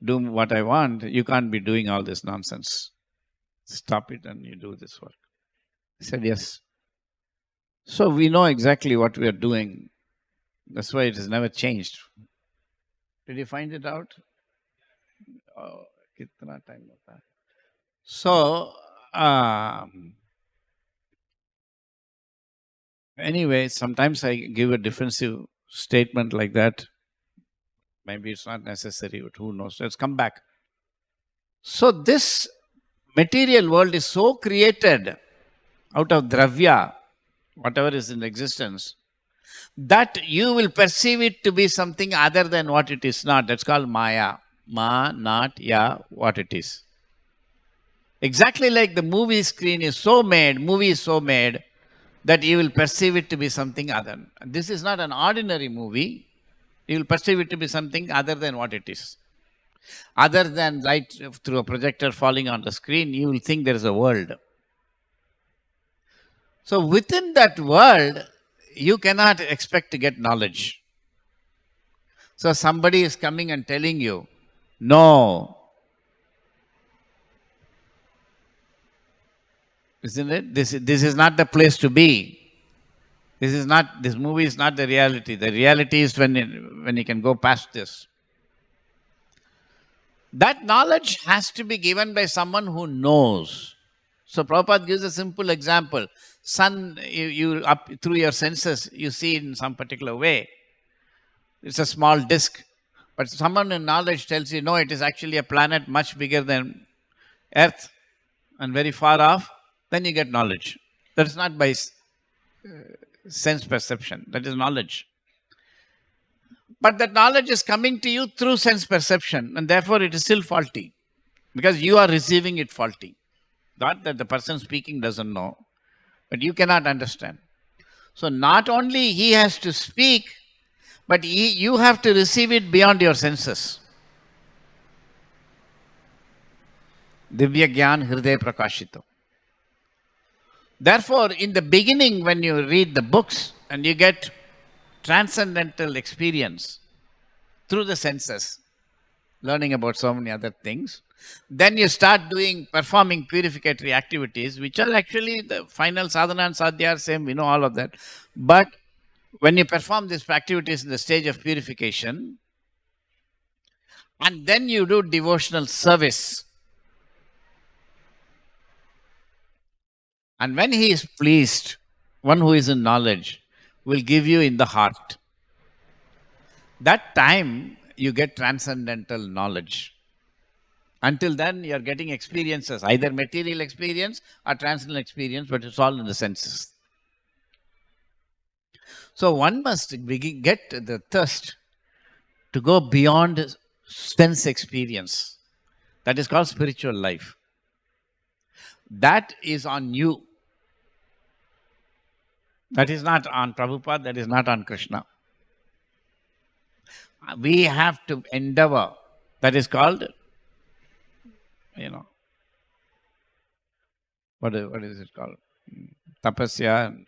do what I want, you can't be doing all this nonsense. Stop it and you do this work. I said, yes. So we know exactly what we are doing. That's why it has never changed. Did you find it out? Oh, kitna time hota hai. So, anyway, sometimes I give a defensive statement like that. Maybe it's not necessary, but who knows? Let's come back. So this material world is so created out of dravya, whatever is in existence, that you will perceive it to be something other than what it is not. That's called maya. Ma, not ya, what it is. Exactly like the movie screen is so made, movie is so made, that you will perceive it to be something other. This is not an ordinary movie. You will perceive it to be something other than what it is. Other than light through a projector falling on the screen, you will think there is a world. So within that world, you cannot expect to get knowledge. So somebody is coming and telling you, no. Isn't it? This is not the place to be. This movie is not the reality. The reality is when you can go past this. That knowledge has to be given by someone who knows. So Prabhupada gives a simple example. Sun, you up through your senses, you see it in some particular way. It's a small disk. But someone in knowledge tells you, no, it is actually a planet much bigger than Earth. and very far off, then you get knowledge. That is not by sense perception, that is knowledge. But that knowledge is coming to you through sense perception, and therefore it is still faulty because you are receiving it faulty. Not that the person speaking doesn't know, but you cannot understand. So not only he has to speak, but you have to receive it beyond your senses. Divya Gyan Hriday Prakashito. Therefore, in the beginning, when you read the books and you get transcendental experience through the senses, learning about so many other things, then you start performing purificatory activities, which are actually the final sadhana and sadhya are same, we know all of that. But when you perform these activities in the stage of purification, and then you do devotional service, and when he is pleased, one who is in knowledge will give you in the heart. That time you get transcendental knowledge. Until then, you are getting experiences, either material experience or transcendental experience, but it's all in the senses. So one must get the thirst to go beyond sense experience. That is called spiritual life. That is on you. That is not on Prabhupada, that is not on Krishna. We have to endeavor. That is called, what is it called? Tapasya, and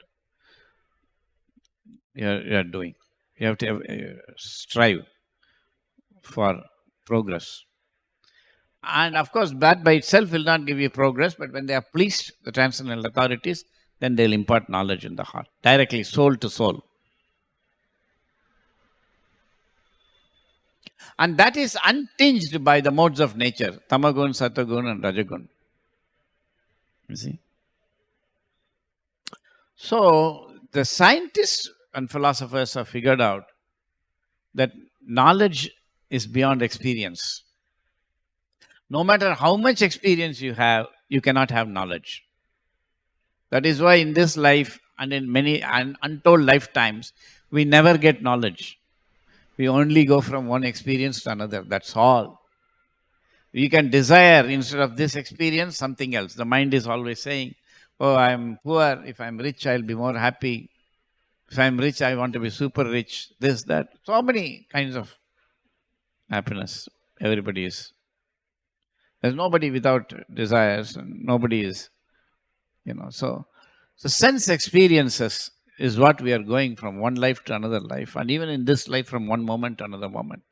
you are doing. You have to strive for progress. And of course, that by itself will not give you progress, but when they are pleased, the transcendental authorities, then they will impart knowledge in the heart, directly, soul to soul. And that is untinged by the modes of nature, Tamagun, Satagun and Rajagun. You see? So, the scientists and philosophers have figured out that knowledge is beyond experience. No matter how much experience you have, you cannot have knowledge. That is why in this life and in many untold lifetimes, we never get knowledge. We only go from one experience to another. That's all. You can desire, instead of this experience, something else. The mind is always saying, oh, I'm poor. If I'm rich, I'll be more happy. If I'm rich, I want to be super rich. This, that. So many kinds of happiness. Everybody is. There's nobody without desires, and nobody is, So sense experiences is what we are going from one life to another life, and even in this life from one moment to another moment.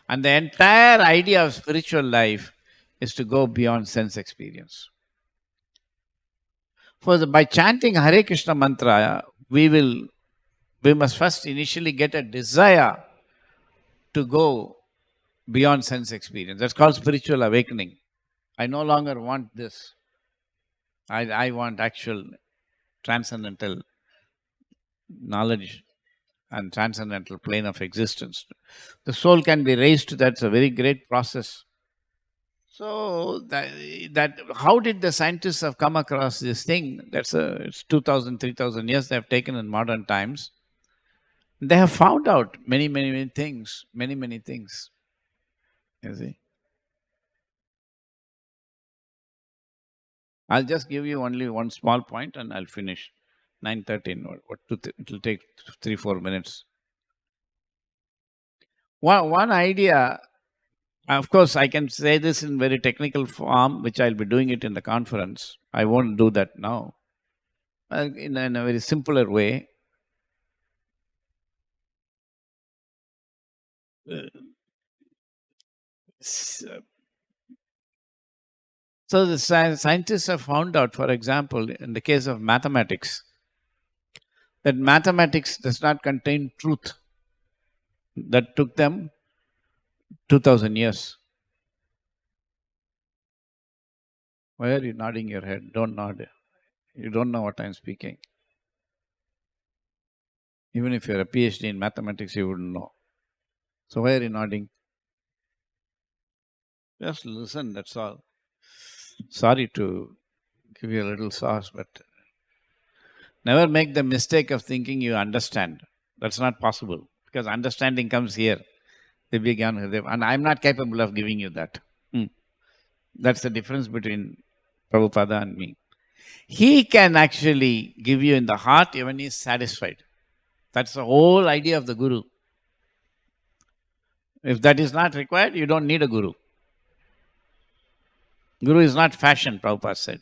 And the entire idea of spiritual life is to go beyond sense experience. By chanting Hare Krishna mantra, we must first initially get a desire to go beyond sense experience. That's called spiritual awakening. I no longer want this. I want actual transcendental knowledge and transcendental plane of existence. The soul can be raised to that. It's a very great process. So that how did the scientists have come across this thing? It's 2,000, 3,000 years they have taken in modern times. They have found out many, many, many things. Many, many things. You see? I'll just give you only one small point and I'll finish. 9:13. It will take 3-4 minutes. One idea, of course, I can say this in very technical form, which I'll be doing it in the conference. I won't do that now. In a very simpler way. So the scientists have found out, for example, in the case of mathematics, that mathematics does not contain truth. That took them 2,000 years. Why are you nodding your head? Don't nod. You don't know what I'm speaking. Even if you're a PhD in mathematics, you wouldn't know. So why are you nodding? Just listen, that's all. Sorry to give you a little sauce, but never make the mistake of thinking you understand. That's not possible, because understanding comes here. And I'm not capable of giving you that. That's the difference between Prabhupada and me. He can actually give you in the heart when he's satisfied. That's the whole idea of the Guru. If that is not required, you don't need a Guru. Guru is not fashion, Prabhupada said.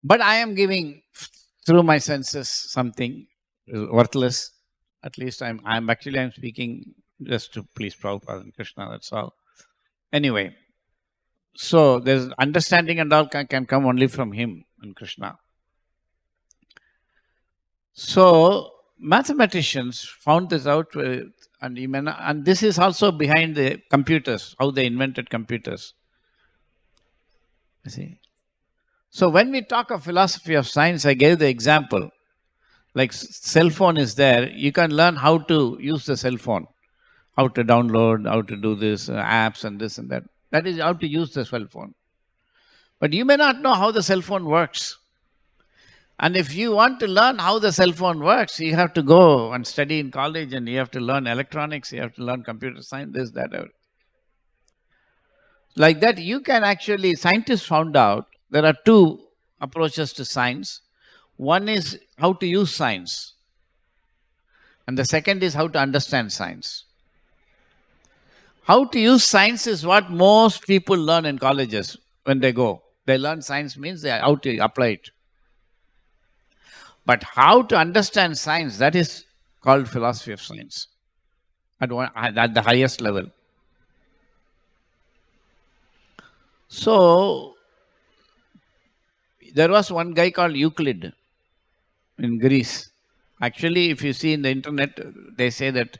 But I am giving through my senses something worthless. At least I'm speaking just to please Prabhupada and Krishna, that's all. Anyway, so there's understanding and all can come only from him and Krishna. So mathematicians found this out, and this is also behind the computers, how they invented computers. You see? So when we talk of philosophy of science, I gave the example. Like cell phone is there, you can learn how to use the cell phone, how to download, how to do this, apps and this and that. That is how to use the cell phone. But you may not know how the cell phone works. And if you want to learn how the cell phone works, you have to go and study in college, and you have to learn electronics, you have to learn computer science, this, that, everything. Like that, you can actually, scientists found out there are two approaches to science. One is how to use science, and the second is how to understand science. How to use science is what most people learn in colleges when they go. They learn science means how to apply it. But how to understand science, that is called philosophy of science at the highest level. So, there was one guy called Euclid in Greece. Actually, if you see in the internet, they say that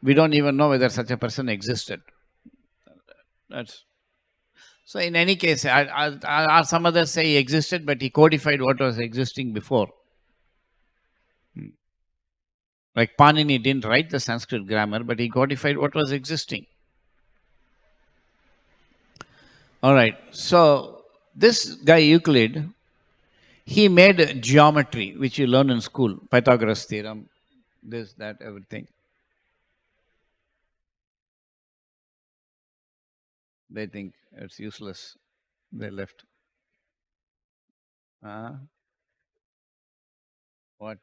we don't even know whether such a person existed. So in any case, some others say he existed, but he codified what was existing before. Like Panini didn't write the Sanskrit grammar, but he codified what was existing. All right, so this guy Euclid, he made geometry, which you learn in school, Pythagoras theorem, this, that, everything. They think it's useless. They left. What?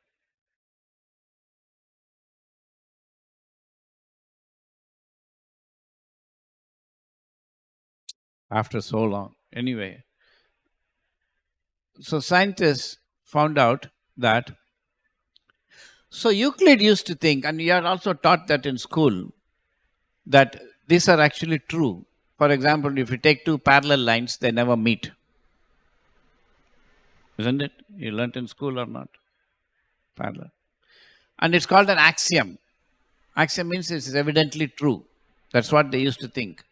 After so long. Anyway, so scientists found out that, so Euclid used to think, and we are also taught that in school, that these are actually true. For example, if you take two parallel lines, they never meet. Isn't it? You learnt in school or not? Parallel. And it's called an axiom. Axiom means it's evidently true. That's what they used to think.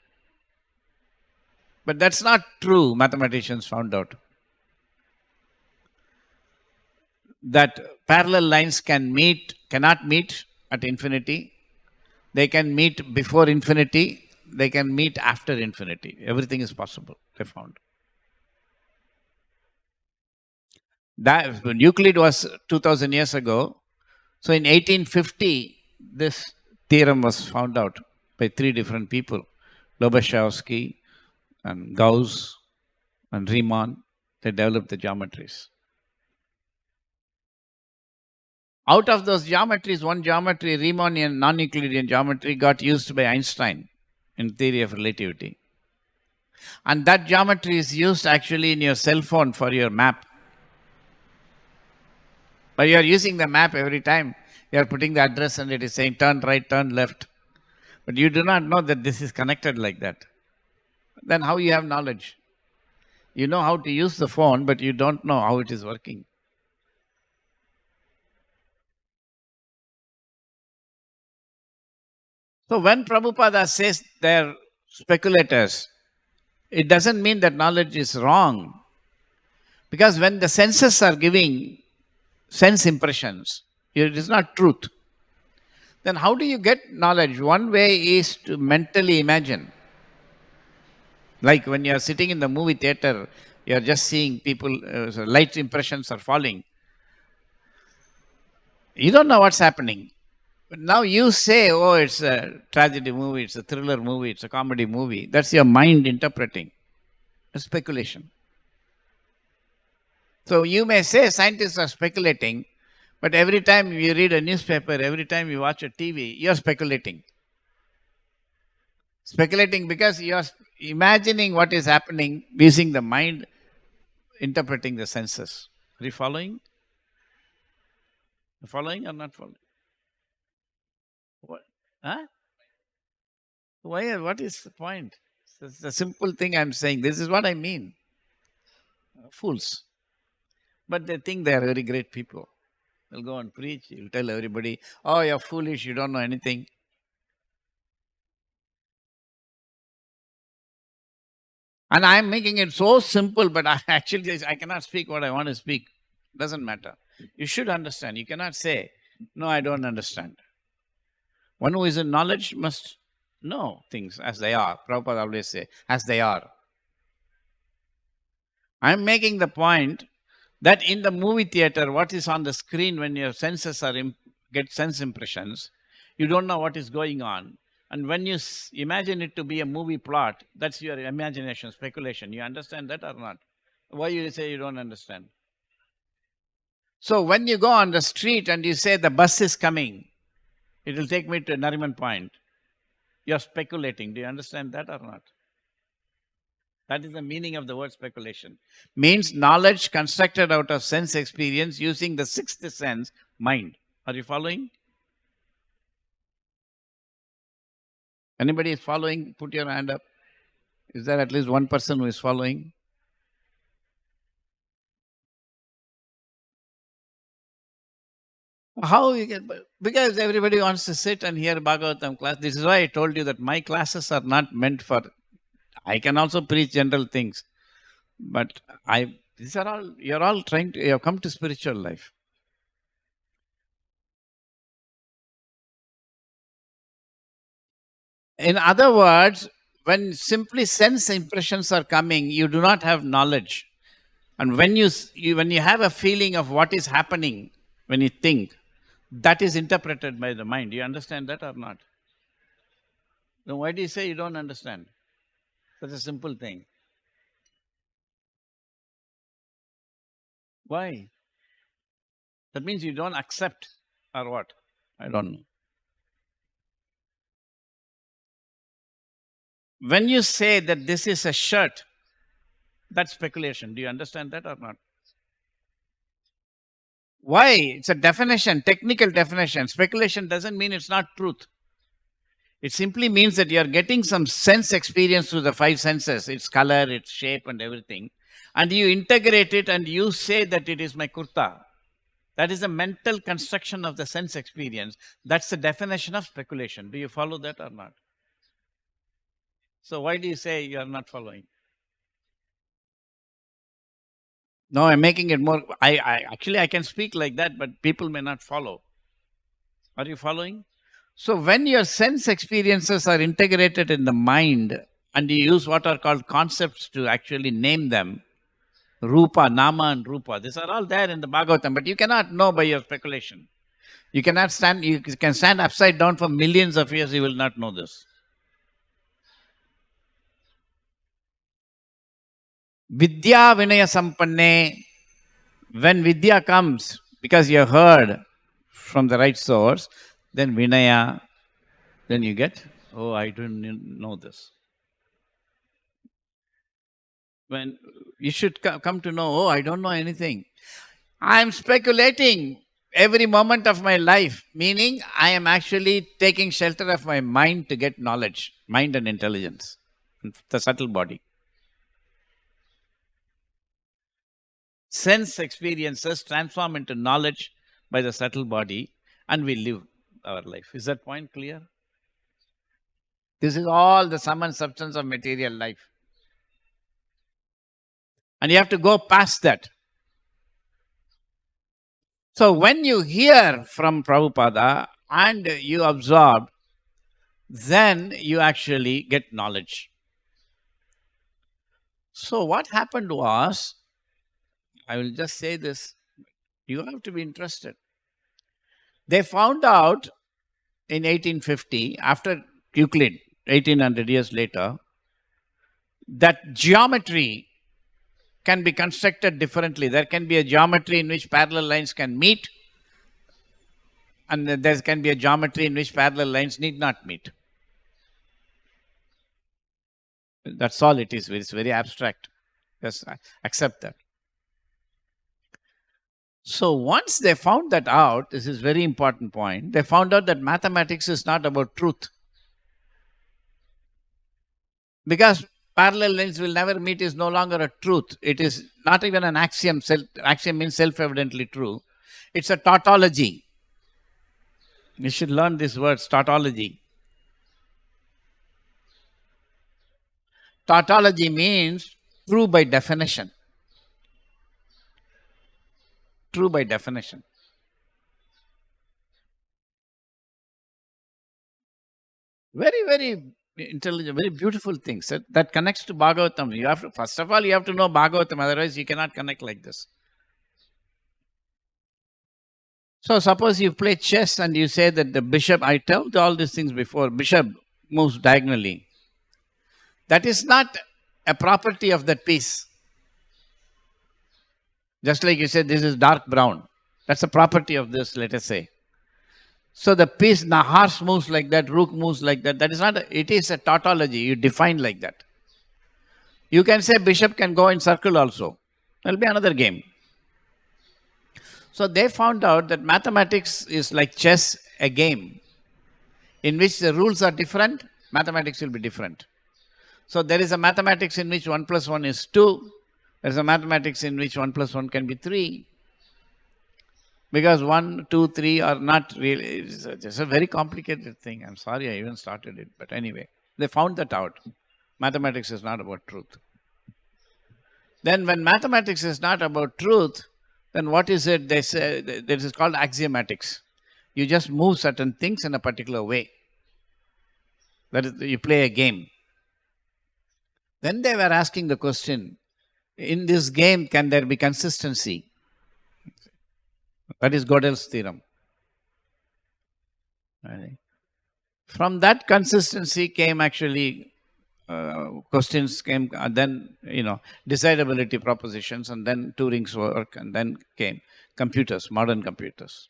But that's not true, mathematicians found out. That parallel lines cannot meet at infinity. They can meet before infinity. They can meet after infinity. Everything is possible, they found. That, when Euclid was 2000 years ago, so in 1850, this theorem was found out by three different people, Lobachevsky and Gauss and Riemann. They developed the geometries. Out of those geometries, one geometry, Riemannian non-Euclidean geometry, got used by Einstein in theory of relativity. And that geometry is used actually in your cell phone for your map. But you are using the map every time. You are putting the address and it is saying turn right, turn left. But you do not know that this is connected like that. Then how you have knowledge? You know how to use the phone, but you don't know how it is working. So when Prabhupada says they're speculators, it doesn't mean that knowledge is wrong. Because when the senses are giving sense impressions, it is not truth. Then how do you get knowledge? One way is to mentally imagine. Like when you are sitting in the movie theater, you are just seeing people, so light impressions are falling. You don't know what's happening. But now you say, oh, it's a tragedy movie, it's a thriller movie, it's a comedy movie. That's your mind interpreting. A speculation. So you may say scientists are speculating, but every time you read a newspaper, every time you watch a TV, you're speculating. Speculating because you're imagining what is happening using the mind, interpreting the senses. Are you following? Following or not following? What? Huh? Why? What is the point? It's a simple thing I'm saying. This is what I mean. Fools. But they think they are very great people. They'll go and preach. You'll tell everybody, oh, you're foolish. You don't know anything. And I'm making it so simple, but I cannot speak what I want to speak. Doesn't matter. You should understand. You cannot say, no, I don't understand. One who is in knowledge must know things as they are. Prabhupada always say, as they are. I'm making the point that in the movie theater, what is on the screen when your senses are get sense impressions, you don't know what is going on. And when you imagine it to be a movie plot, that's your imagination, speculation. You understand that or not? Why you say you don't understand? So when you go on the street and you say the bus is coming, it will take me to Nariman Point. You're speculating. Do you understand that or not? That is the meaning of the word speculation. Means knowledge constructed out of sense experience using the sixth sense, mind. Are you following? Anybody is following? Put your hand up. Is there at least one person who is following? How you get? Because everybody wants to sit and hear Bhagavatam class. This is why I told you that my classes are not meant for. I can also preach general things, but these are all. You're all trying to. You have come to spiritual life. In other words, when simply sense impressions are coming, you do not have knowledge. And when you have a feeling of what is happening, when you think, that is interpreted by the mind. You understand that or not? Then why do you say you don't understand? Such a simple thing. Why? That means you don't accept or what? I don't know. When you say that this is a shirt, that's speculation. Do you understand that or not? Why? It's a definition, technical definition. Speculation doesn't mean it's not truth. It simply means that you are getting some sense experience through the five senses, its color, its shape, and everything. And you integrate it and you say that it is my kurta. That is a mental construction of the sense experience. That's the definition of speculation. Do you follow that or not? So why do you say you are not following? No, I'm making it more. I can speak like that, but people may not follow. Are you following? So when your sense experiences are integrated in the mind and you use what are called concepts to actually name them, Rupa, Nama and Rupa, these are all there in the Bhagavatam, but you cannot know by your speculation. You can stand upside down for millions of years, you will not know this. Vidya Vinaya Sampanne, when Vidya comes, because you have heard from the right source, then Vinaya, then you get, oh, I don't know this. When you should come to know, oh, I don't know anything. I'm speculating every moment of my life, meaning I am actually taking shelter of my mind to get knowledge, mind and intelligence, the subtle body. Sense experiences transform into knowledge by the subtle body and we live our life. Is that point clear? This is all the sum and substance of material life. And you have to go past that. So when you hear from Prabhupada, and you absorb, then you actually get knowledge. So what happened was, I will just say this, you have to be interested. They found out in 1850, after Euclid, 1800 years later, that geometry can be constructed differently. There can be a geometry in which parallel lines can meet, and there can be a geometry in which parallel lines need not meet. That's all it is. It's very abstract. Just accept that. So once they found that out, this is very important point, they found out that mathematics is not about truth. Because parallel lines will never meet is no longer a truth. It is not even an axiom. Axiom means self-evidently true. It's a tautology. You should learn these words, tautology. Tautology means true by definition. True by definition. Very, very intelligent, very beautiful things that connects to Bhagavatam. You have to, first of all, you have to know Bhagavatam, otherwise you cannot connect like this. So suppose you play chess and you say that the bishop, I told all these things before, bishop moves diagonally. That is not a property of that piece. Just like you said, this is dark brown. That's a property of this, let us say. So the piece, the horse moves like that, rook moves like that. That is not, it is a tautology. You define like that. You can say bishop can go in circle also. There will be another game. So they found out that mathematics is like chess, a game in which the rules are different, mathematics will be different. So there is a mathematics in which 1 plus 1 is 2. There is a mathematics in which 1 plus 1 can be 3. Because 1, 2, 3 are not really, it's just a very complicated thing. I'm sorry I even started it. But anyway, they found that out. Mathematics is not about truth. Then when mathematics is not about truth, then what is it? They say this is called axiomatics. You just move certain things in a particular way. That is, you play a game. Then they were asking the question, in this game, can there be consistency? That is Gödel's theorem. Right. From that consistency came actually questions came, then, decidability propositions, and then Turing's work, and then came computers, modern computers.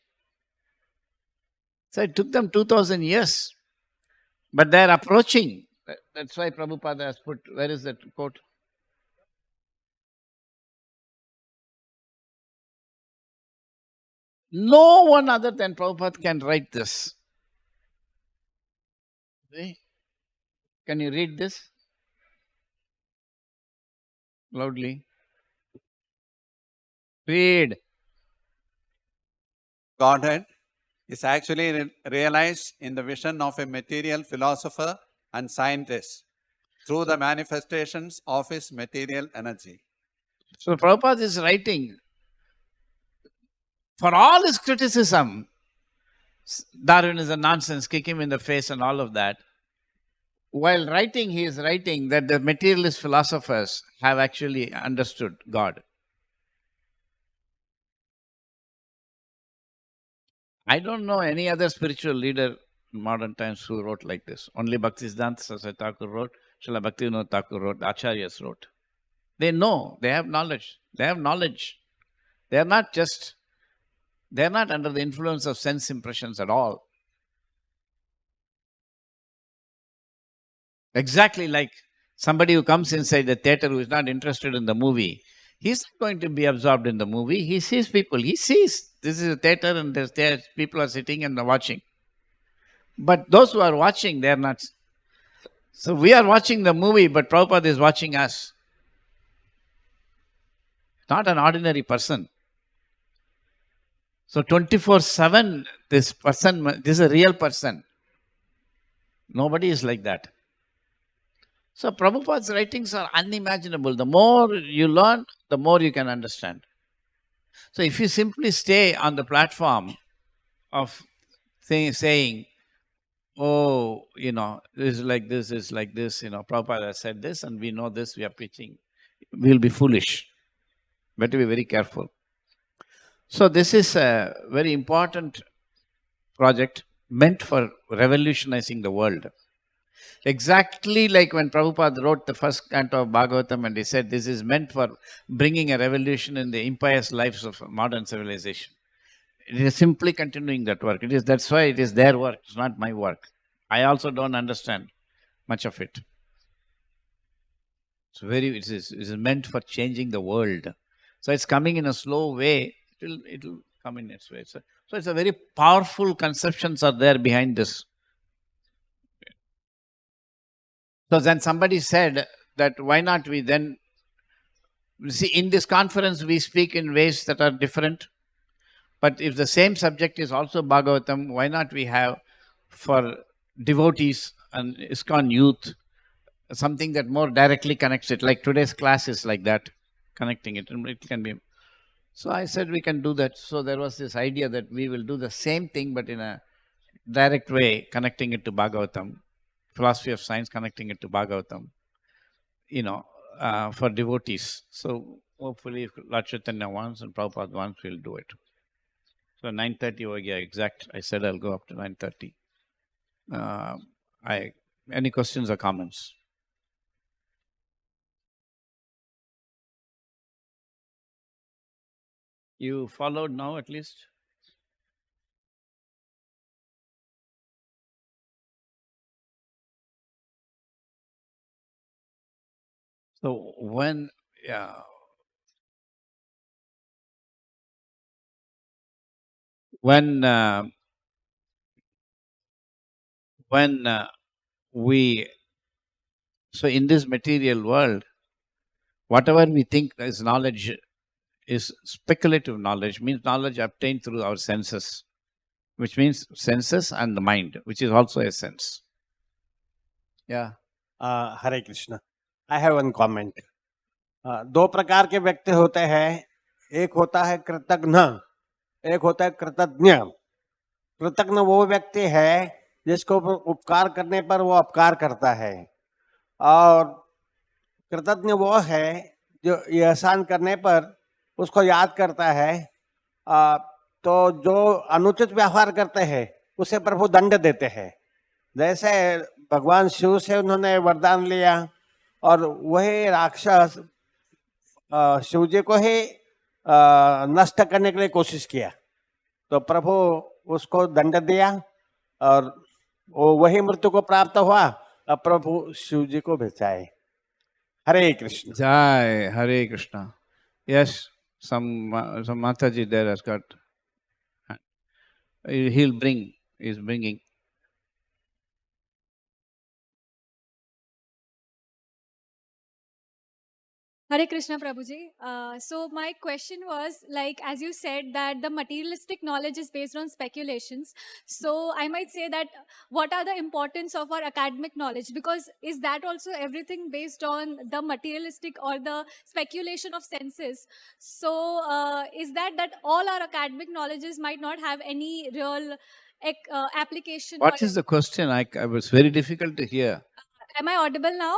So it took them 2000 years. But they're approaching. That's why Prabhupada has put, where is that quote? No one other than Prabhupada can write this. See? Can you read this loudly? Read. Godhead is actually realized in the vision of a material philosopher and scientist through the manifestations of his material energy. So Prabhupada is writing, for all his criticism, Darwin is a nonsense, kick him in the face and all of that. While writing, he is writing that the materialist philosophers have actually understood God. I don't know any other spiritual leader in modern times who wrote like this. Only Bhaktisiddhanta Saraswati Thakur wrote, Srila Bhaktivinoda Thakur wrote, the Acharyas wrote. They know, they have knowledge. They have knowledge. They are not under the influence of sense impressions at all. Exactly like somebody who comes inside the theater who is not interested in the movie. He's not going to be absorbed in the movie. He sees people. He sees this is a theater and there people are sitting and watching. But those who are watching, they are not. So we are watching the movie, but Prabhupada is watching us. Not an ordinary person. So 24/7, this is a real person. Nobody is like that. So Prabhupada's writings are unimaginable. The more you learn, the more you can understand. So if you simply stay on the platform of saying, oh, this is like this, Prabhupada has said this and we know this, we are preaching. We'll be foolish. Better be very careful. So this is a very important project meant for revolutionizing the world. Exactly like when Prabhupada wrote the first canto of Bhagavatam and he said this is meant for bringing a revolution in the impious lives of modern civilization. It is simply continuing that work. That's why it is their work, it's not my work. I also don't understand much of it. It is meant for changing the world. So it's coming in a slow way. It will come in its way. So it's a very powerful conceptions are there behind this. So then somebody said that why not we then see in this conference we speak in ways that are different. But if the same subject is also Bhagavatam, why not we have for devotees and ISKCON youth something that more directly connects it, like today's class is like that, connecting it. And it can be. So I said we can do that. So there was this idea that we will do the same thing but in a direct way, connecting it to Bhagavatam, philosophy of science, connecting it to Bhagavatam, for devotees. So hopefully if Lord Chaitanya wants and Prabhupada wants, we'll do it. So 9:30 over here, exact. I said I'll go up to 9:30. Any questions or comments? You followed now at least? So when so in this material world, whatever we think is knowledge is speculative knowledge, means knowledge obtained through our senses, which means senses and the mind, which is also a sense. Yeah. Hare Krishna. I have one comment. दो प्रकार के व्यक्ति होते हैं. एक होता है कृतज्ञ, एक होता है कृतज्ञ. कृतज्ञ वो व्यक्ति है जिसको उपकार करने पर वो अपकार करता है, और कृतज्ञ वो है जो एहसान करने पर उसको याद करता है. तो जो अनुचित व्यवहार करते हैं उसे प्रभु दंड देते हैं. जैसे भगवान शिव से उन्होंने वरदान लिया और वही राक्षस शिव जी को ही नष्ट करने के लिए कोशिश किया, तो प्रभु उसको दंड दिया और वो वही मृत्यु को प्राप्त हुआ. अब प्रभु शिव जी को बचाए. हरे Krishna. Jai, Hare Krishna. Yes, some Mataji there has got. He's bringing. Hare Krishna, Prabhuji. So my question was, like, as you said that the materialistic knowledge is based on speculations. So I might say that what are the importance of our academic knowledge? Because is that also everything based on the materialistic or the speculation of senses? So is that all our academic knowledges might not have any real application? What is the question? I was very difficult to hear. Am I audible now?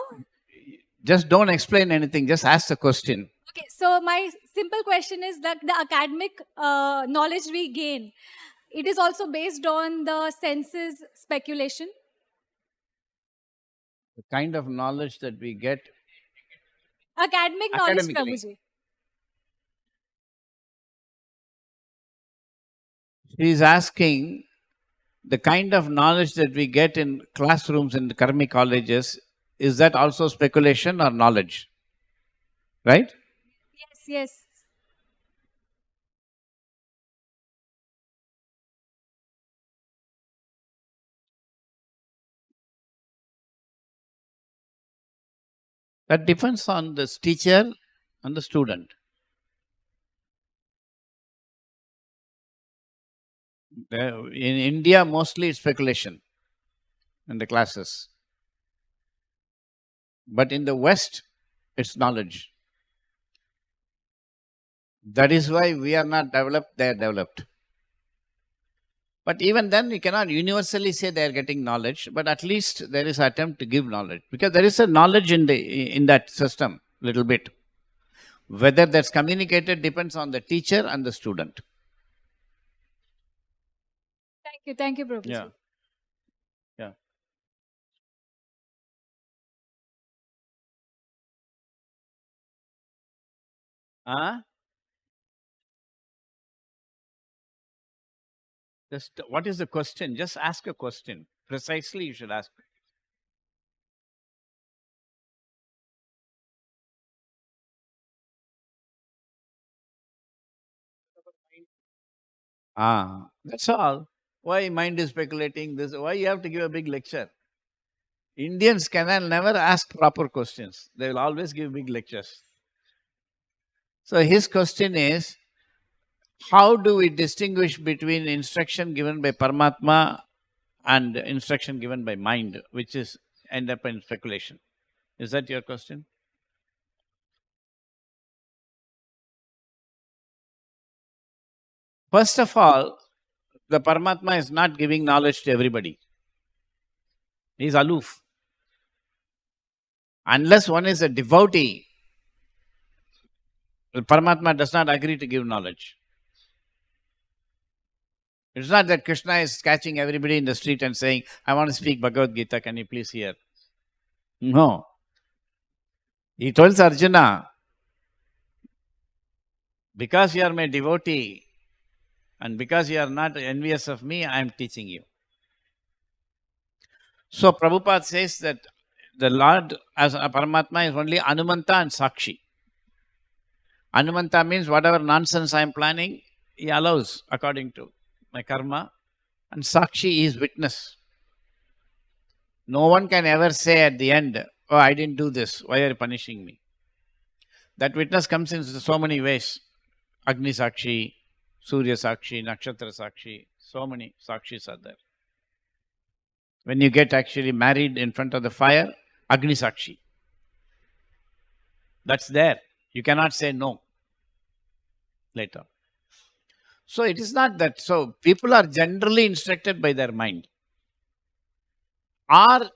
Just don't explain anything. Just ask the question. Okay, so my simple question is that the academic knowledge we gain, it is also based on the senses speculation? The kind of knowledge that we get. Academic knowledge, Academically. Prabhuji. She is asking the kind of knowledge that we get in classrooms in the karmic colleges, is that also speculation or knowledge? Right? Yes, yes. That depends on the teacher and the student. In India, mostly it's speculation in the classes. But in the West, it's knowledge. That is why we are not developed, they are developed. But even then, we cannot universally say they are getting knowledge, but at least there is an attempt to give knowledge. Because there is a knowledge in that system, little bit. Whether that's communicated depends on the teacher and the student. Thank you, Prabhuji. Yeah. Yeah. Just what is the question? Just ask a question. Precisely, you should ask. That's all. Why mind is speculating this? Why you have to give a big lecture? Indians can never ask proper questions. They will always give big lectures. So his question is, how do we distinguish between instruction given by Paramatma and instruction given by mind, which is end up in speculation? Is that your question? First of all, the Paramatma is not giving knowledge to everybody. He is aloof. Unless one is a devotee, the Paramatma does not agree to give knowledge. It's not that Krishna is catching everybody in the street and saying, I want to speak Bhagavad-gita, can you please hear? No. He tells Arjuna, because you are my devotee and because you are not envious of me, I am teaching you. So Prabhupada says that the Lord as a Paramatma is only Anumanta and Sakshi. Anumanta means whatever nonsense I am planning, he allows according to my karma, and Sakshi is witness. No one can ever say at the end, oh, I didn't do this, why are you punishing me? That witness comes in so many ways. Agni Sakshi, Surya Sakshi, Nakshatra Sakshi, so many Sakshis are there. When you get actually married in front of the fire, Agni Sakshi. That's there. You cannot say no later. So it is not that. So people are generally instructed by their mind. Or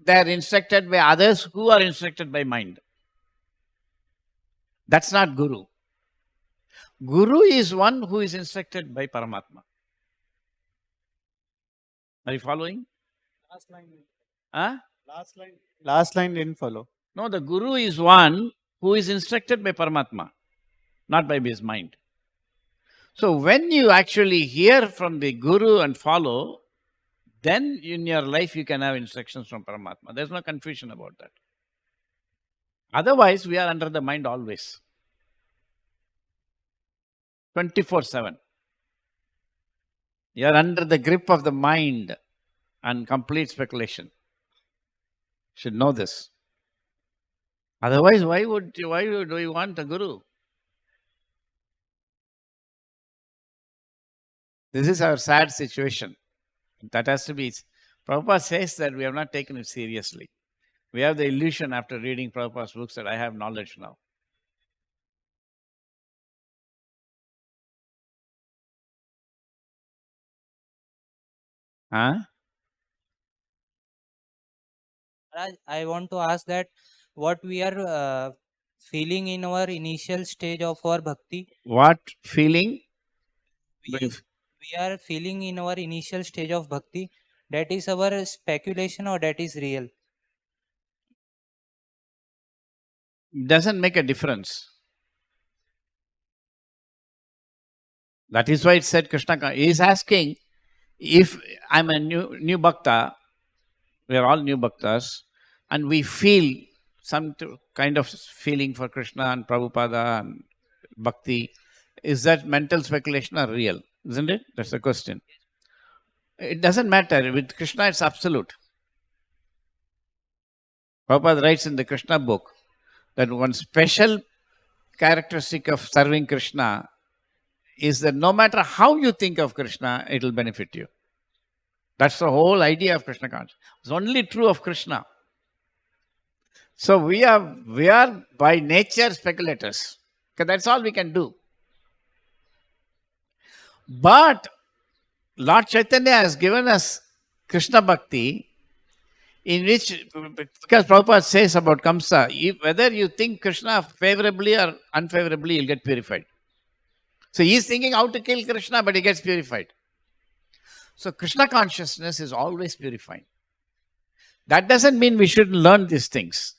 they are instructed by others who are instructed by mind. That's not Guru. Guru is one who is instructed by Paramatma. Are you following? Last line. Huh? Last line didn't follow. No, the Guru is one who is instructed by Paramatma, not by his mind. So when you actually hear from the Guru and follow, then in your life you can have instructions from Paramatma. There's no confusion about that. Otherwise, we are under the mind always. 24/7. You are under the grip of the mind and complete speculation. Should know this. Otherwise, why would we want a Guru? This is our sad situation. That has to be. Prabhupada says that we have not taken it seriously. We have the illusion after reading Prabhupada's books that I have knowledge now. Huh? Raj, I want to ask that what we are feeling in our initial stage of our bhakti. What feeling? We are feeling in our initial stage of bhakti. That is our speculation or that is real? Doesn't make a difference. That is why it said Krishna is asking, if I'm a new bhakta, we are all new bhaktas, and we feel some kind of feeling for Krishna and Prabhupada and bhakti, is that mental speculation or real? Isn't it? That's the question. It doesn't matter. With Krishna, it's absolute. Prabhupada writes in the Krishna book that one special characteristic of serving Krishna is that no matter how you think of Krishna, it will benefit you. That's the whole idea of Krishna consciousness. It's only true of Krishna. So we are by nature speculators, because that's all we can do. But Lord Chaitanya has given us Krishna Bhakti, in which, because Prabhupada says about Kamsa, whether you think Krishna favorably or unfavorably, you'll get purified. So he is thinking how to kill Krishna, but he gets purified. So Krishna consciousness is always purifying. That doesn't mean we shouldn't learn these things.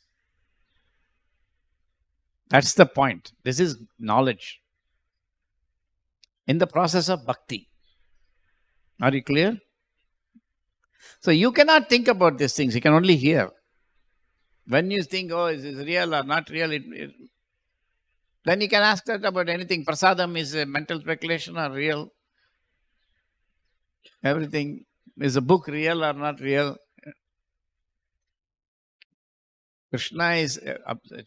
That's the point. This is knowledge in the process of bhakti. Are you clear? So you cannot think about these things. You can only hear. When you think, oh, is this real or not real, then you can ask that about anything. Prasadam is a mental speculation or real? Everything. Is a book real or not real? Krishna is,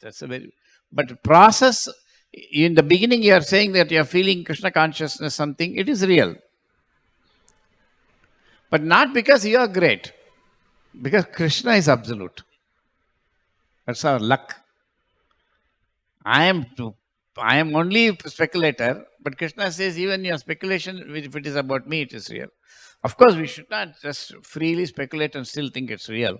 that's a very, but process, in the beginning you are saying that you are feeling Krishna consciousness something, it is real. But not because you are great, because Krishna is absolute. That's our luck. I am only a speculator, but Krishna says even your speculation, if it is about me, it is real. Of course, we should not just freely speculate and still think it's real.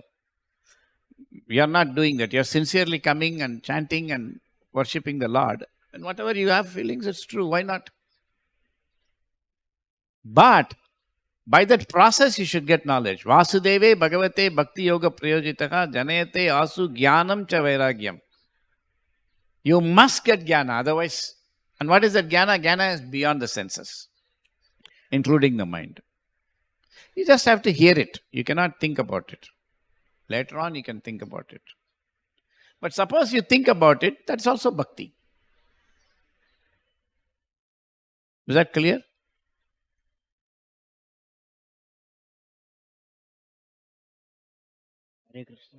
We are not doing that. You are sincerely coming and chanting and worshipping the Lord. And whatever you have feelings, it's true. Why not? But by that process, you should get knowledge. Vasudeve Bhagavate Bhakti Yoga Prayojitaka Janayate Asu Jnanam Cha Vairagyam. You must get jnana, otherwise. And what is that jnana? Jnana is beyond the senses, including the mind. You just have to hear it. You cannot think about it. Later on, you can think about it. But suppose you think about it, that's also bhakti. Is that clear? Hare Krishna.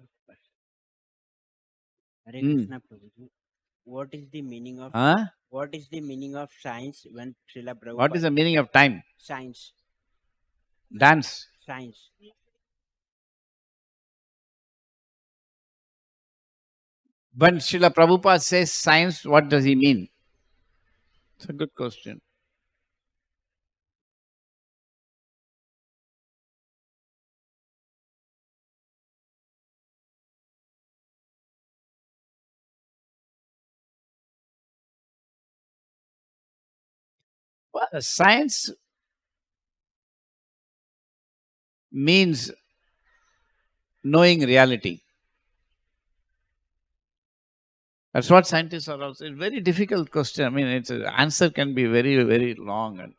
Hare Krishna Prabhuji. What is the meaning of what is the meaning of science when Srila Prabhupada? What is the meaning of time? Science. Dance. Science. When Srila Prabhupada says science, what does he mean? It's a good question. Well, science means knowing reality. That's what scientists are also. It's a very difficult question. I mean, its answer can be very, very long. And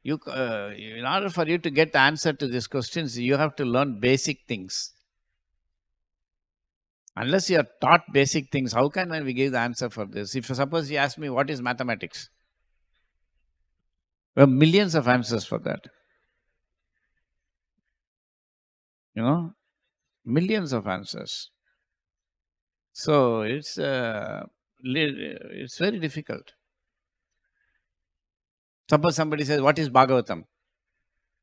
you, in order for you to get the answer to these questions, you have to learn basic things. Unless you are taught basic things, how can we give the answer for this? If suppose you ask me, what is mathematics? There are millions of answers for that. You know, millions of answers. So it's very difficult. Suppose somebody says, what is Bhagavatam?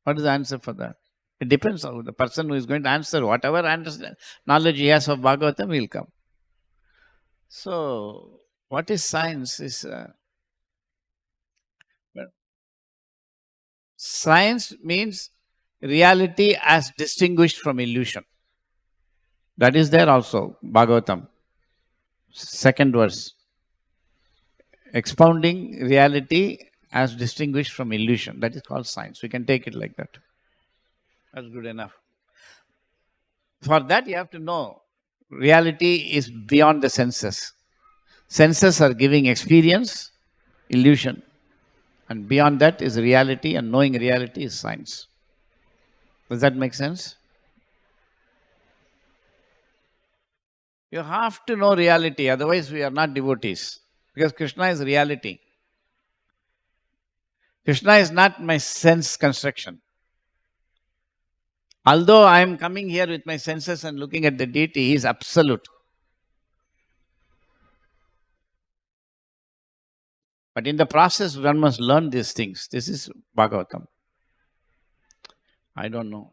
What is the answer for that? It depends on the person who is going to answer. Whatever knowledge he has of Bhagavatam will come. So, what is science? Science means reality as distinguished from illusion. That is there also, Bhagavatam, 2nd verse. Expounding reality as distinguished from illusion. That is called science. We can take it like that. That's good enough. For that, you have to know reality is beyond the senses. Senses are giving experience, illusion. And beyond that is reality, and knowing reality is science. Does that make sense? You have to know reality, otherwise we are not devotees. Because Krishna is reality. Krishna is not my sense construction. Although I am coming here with my senses and looking at the deity, he is absolute. But in the process, one must learn these things. This is Bhagavatam. I don't know.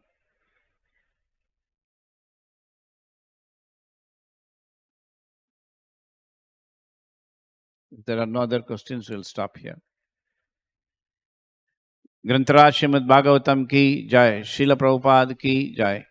If there are no other questions, we'll stop here. ग्रंथराज Shrimad Bhagavatam की जय, श्रील प्रभुपाद की जय।